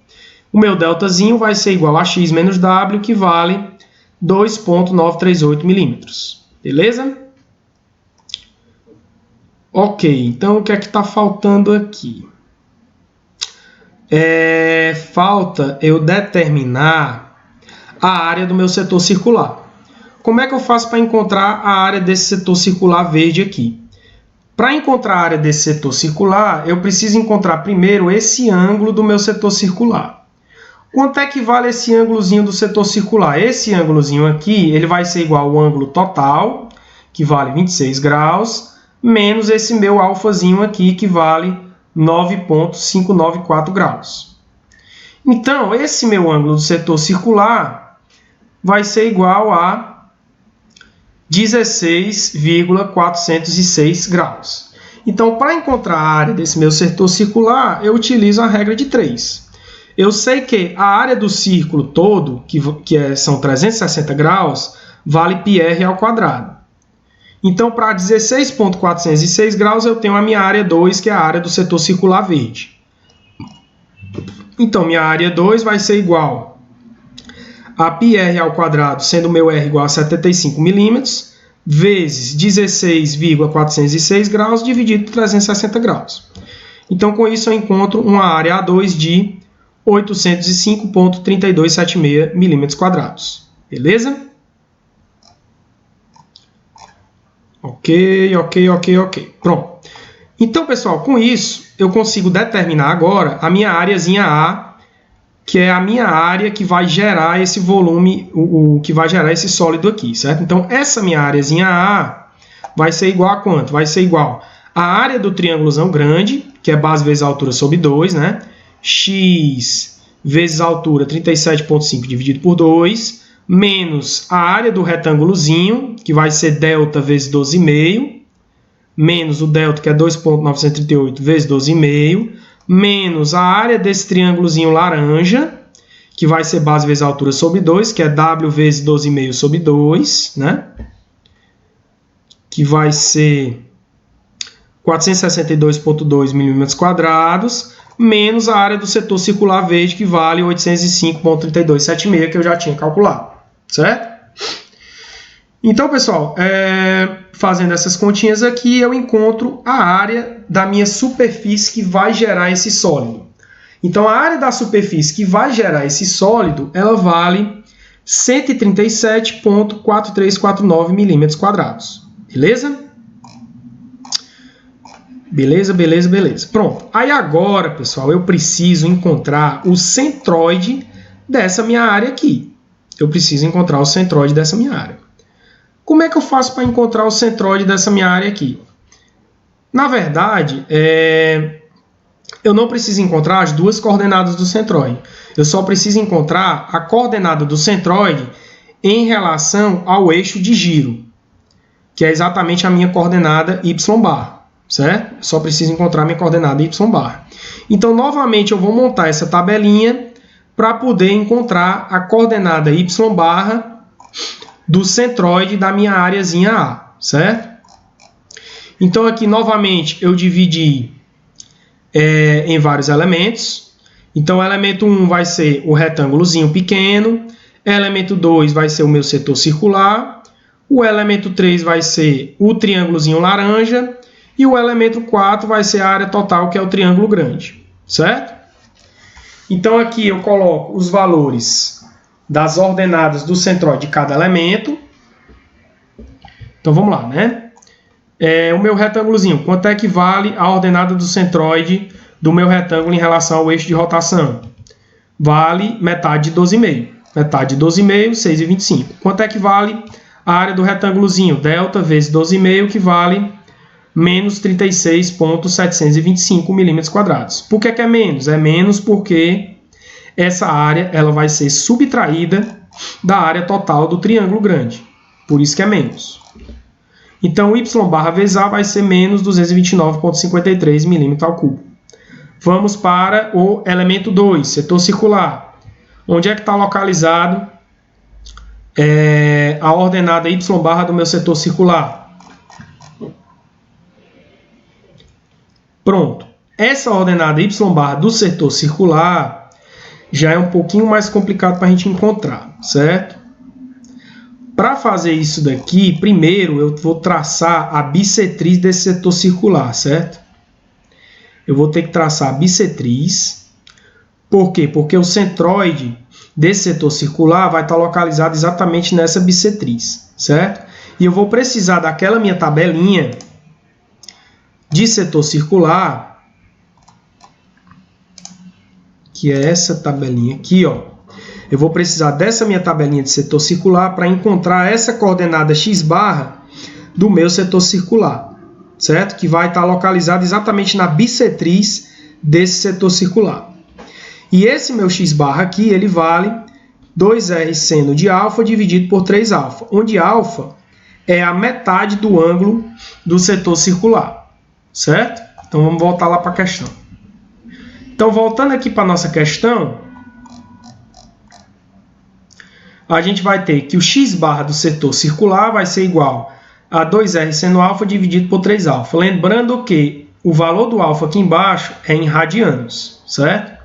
O meu deltazinho vai ser igual a x menos W, que vale 2,938 milímetros. Beleza? Ok, então o que é que está faltando aqui? Falta eu determinar a área do meu setor circular. Como é que eu faço para encontrar a área desse setor circular verde aqui? Para encontrar a área desse setor circular, eu preciso encontrar primeiro esse ângulo do meu setor circular. Quanto é que vale esse ângulozinho do setor circular? Esse ângulozinho aqui, ele vai ser igual ao ângulo total, que vale 26 graus, menos esse meu alfazinho aqui, que vale 9,594 graus. Então, esse meu ângulo do setor circular vai ser igual a 16,406 graus. Então, para encontrar a área desse meu setor circular, eu utilizo a regra de 3. Eu sei que a área do círculo todo, são 360 graus, vale πr ao quadrado. Então, para 16,406 graus, eu tenho a minha área 2, que é a área do setor circular verde. Então, minha área 2 vai ser igual a πr ao quadrado, sendo o meu r igual a 75 milímetros, vezes 16,406 graus, dividido por 360 graus. Então, com isso, eu encontro uma área A2 de 805,3276 milímetros quadrados. Beleza? Ok. Pronto. Então, pessoal, com isso, eu consigo determinar agora a minha áreazinha A, que é a minha área que vai gerar esse volume, que vai gerar esse sólido aqui, certo? Então, essa minha áreazinha A vai ser igual a quanto? Vai ser igual à área do triângulozão grande, que é base vezes a altura sobre 2, né? X vezes a altura 37,5 dividido por 2, menos a área do retângulozinho, que vai ser delta vezes 12,5, menos o delta, que é 2,938 vezes 12,5, menos a área desse triângulozinho laranja, que vai ser base vezes altura sobre 2, que é W vezes 12,5 sobre 2, né? Que vai ser 462,2 milímetros quadrados, menos a área do setor circular verde, que vale 805,3276, que eu já tinha calculado, certo? Então, pessoal, fazendo essas continhas aqui, eu encontro a área da minha superfície que vai gerar esse sólido. Então, a área da superfície que vai gerar esse sólido, ela vale 137,4349 milímetros quadrados. Beleza? Beleza. Pronto. Aí agora, pessoal, eu preciso encontrar o centroide dessa minha área aqui. Eu preciso encontrar o centroide dessa minha área. Como é que eu faço para encontrar o centroide dessa minha área aqui? Na verdade, eu não preciso encontrar as duas coordenadas do centroide. Eu só preciso encontrar a coordenada do centroide em relação ao eixo de giro, que é exatamente a minha coordenada y', certo? Eu só preciso encontrar a minha coordenada y'. Então, novamente, eu vou montar essa tabelinha para poder encontrar a coordenada y' do centroide da minha areazinha A, certo? Então, aqui, novamente, eu dividi em vários elementos. Então, o elemento 1 vai ser o retângulozinho pequeno, elemento 2 vai ser o meu setor circular, o elemento 3 vai ser o triângulozinho laranja e o elemento 4 vai ser a área total, que é o triângulo grande, certo? Então, aqui eu coloco os valores das ordenadas do centroide de cada elemento. Então, vamos lá, né? O meu retângulozinho, quanto é que vale a ordenada do centroide do meu retângulo em relação ao eixo de rotação? Vale metade de 12,5. Metade de 12,5, 6,25. Quanto é que vale a área do retângulozinho? Delta vezes 12,5, que vale menos 36,725 milímetros quadrados. Por que é menos? É menos porque essa área ela vai ser subtraída da área total do triângulo grande. Por isso que é menos. Então, y' vezes A vai ser menos 229,53 milímetros ao cubo. Vamos para o elemento 2, setor circular. Onde é que está localizado a ordenada y' do meu setor circular? Pronto. Essa ordenada y' do setor circular já é um pouquinho mais complicado para a gente encontrar, certo? Para fazer isso daqui, primeiro eu vou traçar a bissetriz desse setor circular, certo? Eu vou ter que traçar a bissetriz. Por quê? Porque o centroide desse setor circular vai estar localizado exatamente nessa bissetriz, certo? E eu vou precisar daquela minha tabelinha de setor circular, que é essa tabelinha aqui, ó. Eu vou precisar dessa minha tabelinha de setor circular para encontrar essa coordenada x' do meu setor circular, certo? Que vai estar localizado exatamente na bissetriz desse setor circular. E esse meu x' aqui, ele vale 2r seno de alfa dividido por 3α, onde alfa é a metade do ângulo do setor circular, certo? Então, vamos voltar lá para a questão. Então, voltando aqui para a nossa questão, a gente vai ter que o x' do setor circular vai ser igual a 2r seno alfa dividido por 3α. Lembrando que o valor do alfa aqui embaixo é em radianos, certo?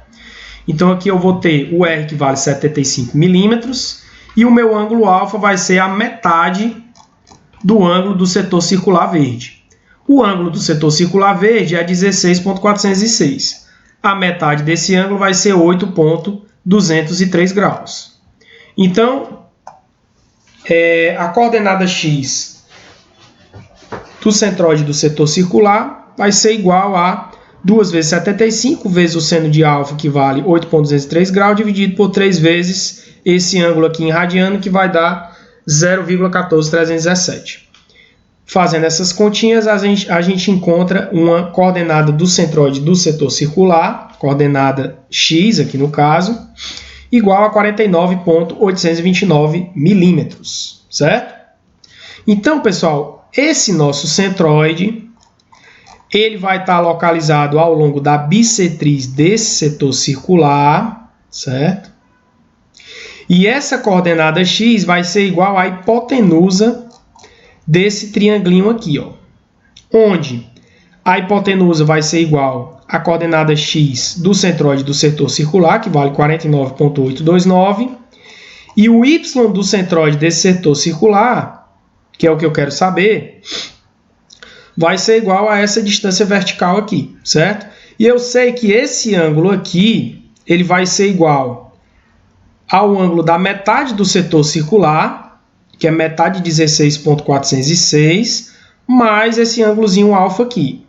Então, aqui eu vou ter o R, que vale 75 milímetros, e o meu ângulo alfa vai ser a metade do ângulo do setor circular verde. O ângulo do setor circular verde é 16,406. A metade desse ângulo vai ser 8,203 graus. Então, a coordenada x do centroide do setor circular vai ser igual a 2 vezes 75 vezes o seno de alfa, que vale 8,203 graus, dividido por 3 vezes esse ângulo aqui em radiano, que vai dar 0,14317. Fazendo essas continhas, a gente encontra uma coordenada do centroide do setor circular, coordenada x aqui no caso, igual a 49,829 milímetros, certo? Então, pessoal, esse nosso centroide, ele vai estar localizado ao longo da bissetriz desse setor circular, certo? E essa coordenada x vai ser igual à hipotenusa desse triangulinho aqui, ó, onde a hipotenusa vai ser igual à coordenada x do centroide do setor circular, que vale 49,829, e o y do centroide desse setor circular, que é o que eu quero saber, vai ser igual a essa distância vertical aqui, certo? E eu sei que esse ângulo aqui, ele vai ser igual ao ângulo da metade do setor circular, que é metade de 16,406, mais esse ângulozinho alfa aqui.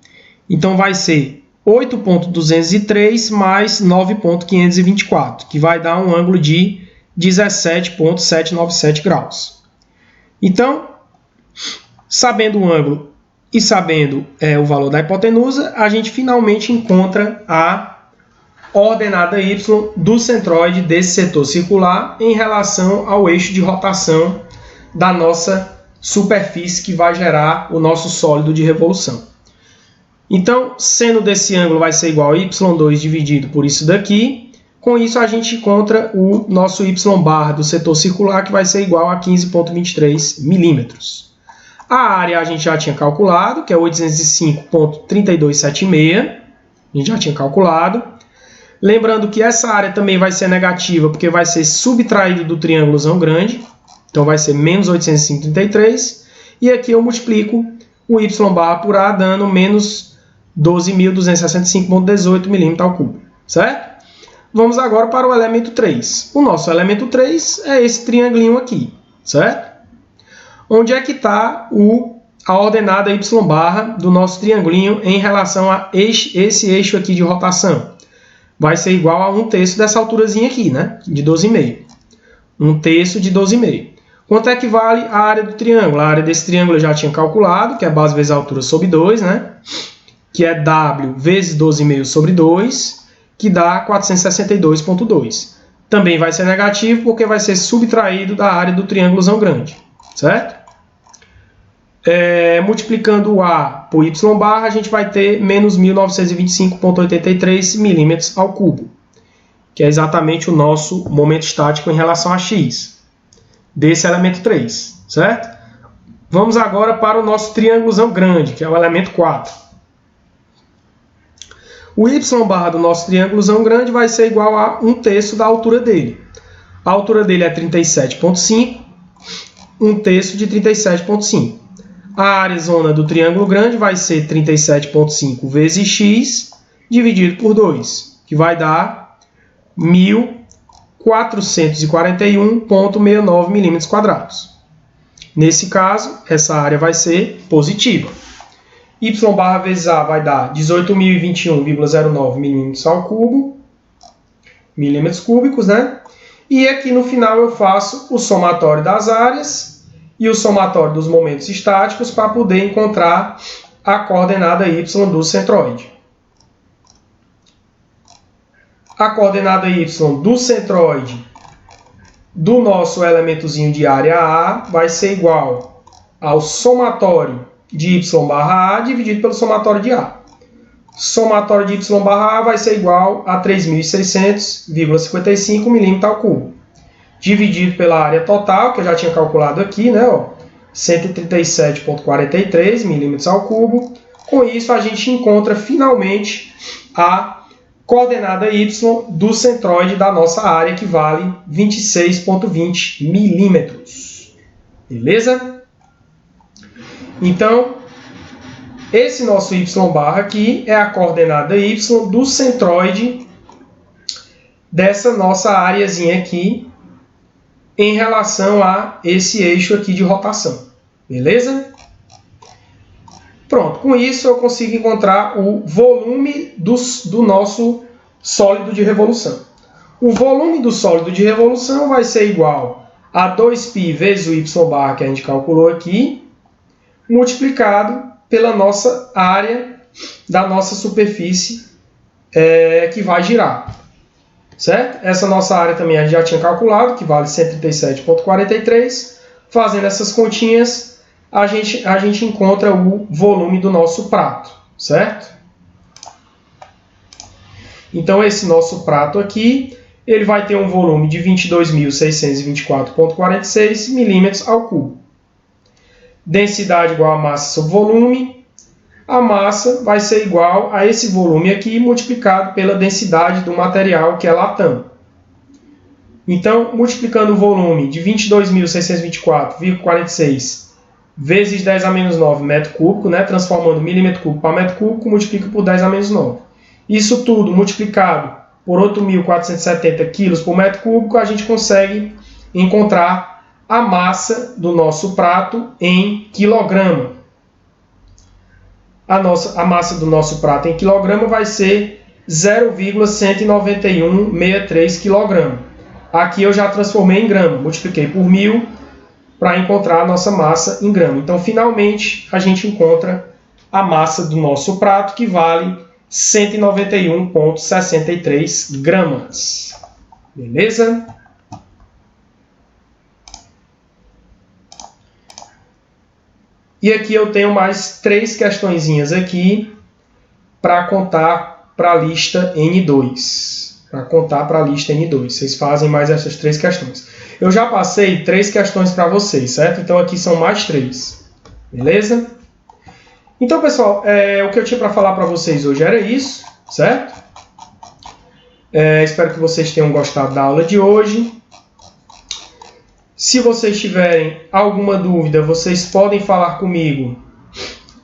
Então, vai ser 8,203 mais 9,524, que vai dar um ângulo de 17,797 graus. Então, sabendo o ângulo e sabendo o valor da hipotenusa, a gente finalmente encontra a ordenada y do centroide desse setor circular em relação ao eixo de rotação da nossa superfície que vai gerar o nosso sólido de revolução. Então, seno desse ângulo vai ser igual a y2 dividido por isso daqui. Com isso, a gente encontra o nosso y barra do setor circular, que vai ser igual a 15,23 milímetros. A área a gente já tinha calculado, que é 805,3276. A gente já tinha calculado. Lembrando que essa área também vai ser negativa, porque vai ser subtraído do triângulozão grande. Então, vai ser menos 805,33. E aqui eu multiplico o y barra por A, dando menos 12.265,18 milímetros ao cubo. Certo? Vamos agora para o elemento 3. O nosso elemento 3 é esse triangulinho aqui. Certo? Onde é que está a ordenada y barra do nosso triangulinho em relação a esse eixo aqui de rotação? Vai ser igual a 1/3 dessa alturazinha aqui, né? De 12,5. 1/3 de 12,5. Quanto é que vale a área do triângulo? A área desse triângulo eu já tinha calculado, que é a base vezes a altura sobre 2, né? Que é W vezes 12,5 sobre 2, que dá 462,2. Também vai ser negativo, porque vai ser subtraído da área do triângulozão grande, certo? Multiplicando o A por y barra, a gente vai ter menos 1.925,83 milímetros ao cubo, que é exatamente o nosso momento estático em relação a x, desse elemento 3, certo? Vamos agora para o nosso triângulozão grande, que é o elemento 4. O y barra do nosso triângulozão grande vai ser igual a 1/3 da altura dele. A altura dele é 37,5, 1/3 de 37,5. A área zona do triângulo grande vai ser 37,5 vezes x dividido por 2, que vai dar 1.441,69 milímetros quadrados. Nesse caso, essa área vai ser positiva. Y barra vezes A vai dar 18.021,09 milímetros ao cubo, milímetros cúbicos, né? E aqui no final eu faço o somatório das áreas e o somatório dos momentos estáticos para poder encontrar a coordenada y do centroide. A coordenada y do centroide do nosso elementozinho de área A vai ser igual ao somatório de y barra A dividido pelo somatório de A. Somatório de y barra A vai ser igual a 3.600,55 milímetros ao cubo, dividido pela área total, que eu já tinha calculado aqui, né? 137,43 milímetros ao cubo. Com isso, a gente encontra finalmente a coordenada y do centroide da nossa área, que vale 26,20 milímetros. Beleza? Então, esse nosso y barra aqui é a coordenada y do centroide dessa nossa areazinha aqui em relação a esse eixo aqui de rotação. Beleza? Pronto, com isso eu consigo encontrar o volume do nosso sólido de revolução. O volume do sólido de revolução vai ser igual a 2π vezes o y barra que a gente calculou aqui, multiplicado pela nossa área da nossa superfície que vai girar. certo? Essa nossa área também a gente já tinha calculado, que vale 137,43. Fazendo essas continhas, a gente encontra o volume do nosso prato, certo? Então, esse nosso prato aqui, ele vai ter um volume de 22.624,46 milímetros ao cubo. Densidade igual a massa sobre volume. A massa vai ser igual a esse volume aqui multiplicado pela densidade do material, que é latão. Então, multiplicando o volume de 22.624,46 vezes 10 a menos 9 metro cúbico, né, transformando milímetro cúbico para metro cúbico, multiplica por 10 a menos 9. Isso tudo multiplicado por 8.470 quilos por metro cúbico, a gente consegue encontrar a massa do nosso prato em quilograma. A massa do nosso prato em quilograma vai ser 0,19163 kg. Aqui eu já transformei em grama, multipliquei por 1000 para encontrar a nossa massa em grama. Então, finalmente, a gente encontra a massa do nosso prato, que vale 191,63 gramas. Beleza? E aqui eu tenho mais 3 questõezinhas aqui para contar para a lista N2. Vocês fazem mais essas 3 questões. Eu já passei 3 questões para vocês, certo? Então aqui são mais 3. Beleza? Então, pessoal, o que eu tinha para falar para vocês hoje era isso, certo? Espero que vocês tenham gostado da aula de hoje. Se vocês tiverem alguma dúvida, vocês podem falar comigo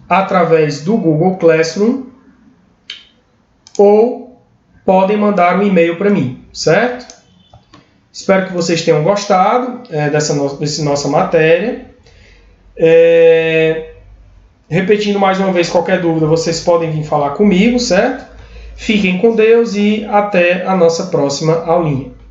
através do Google Classroom ou podem mandar um e-mail para mim, certo? Espero que vocês tenham dessa nossa matéria. Repetindo mais uma vez, qualquer dúvida, vocês podem vir falar comigo, certo? Fiquem com Deus e até a nossa próxima aulinha.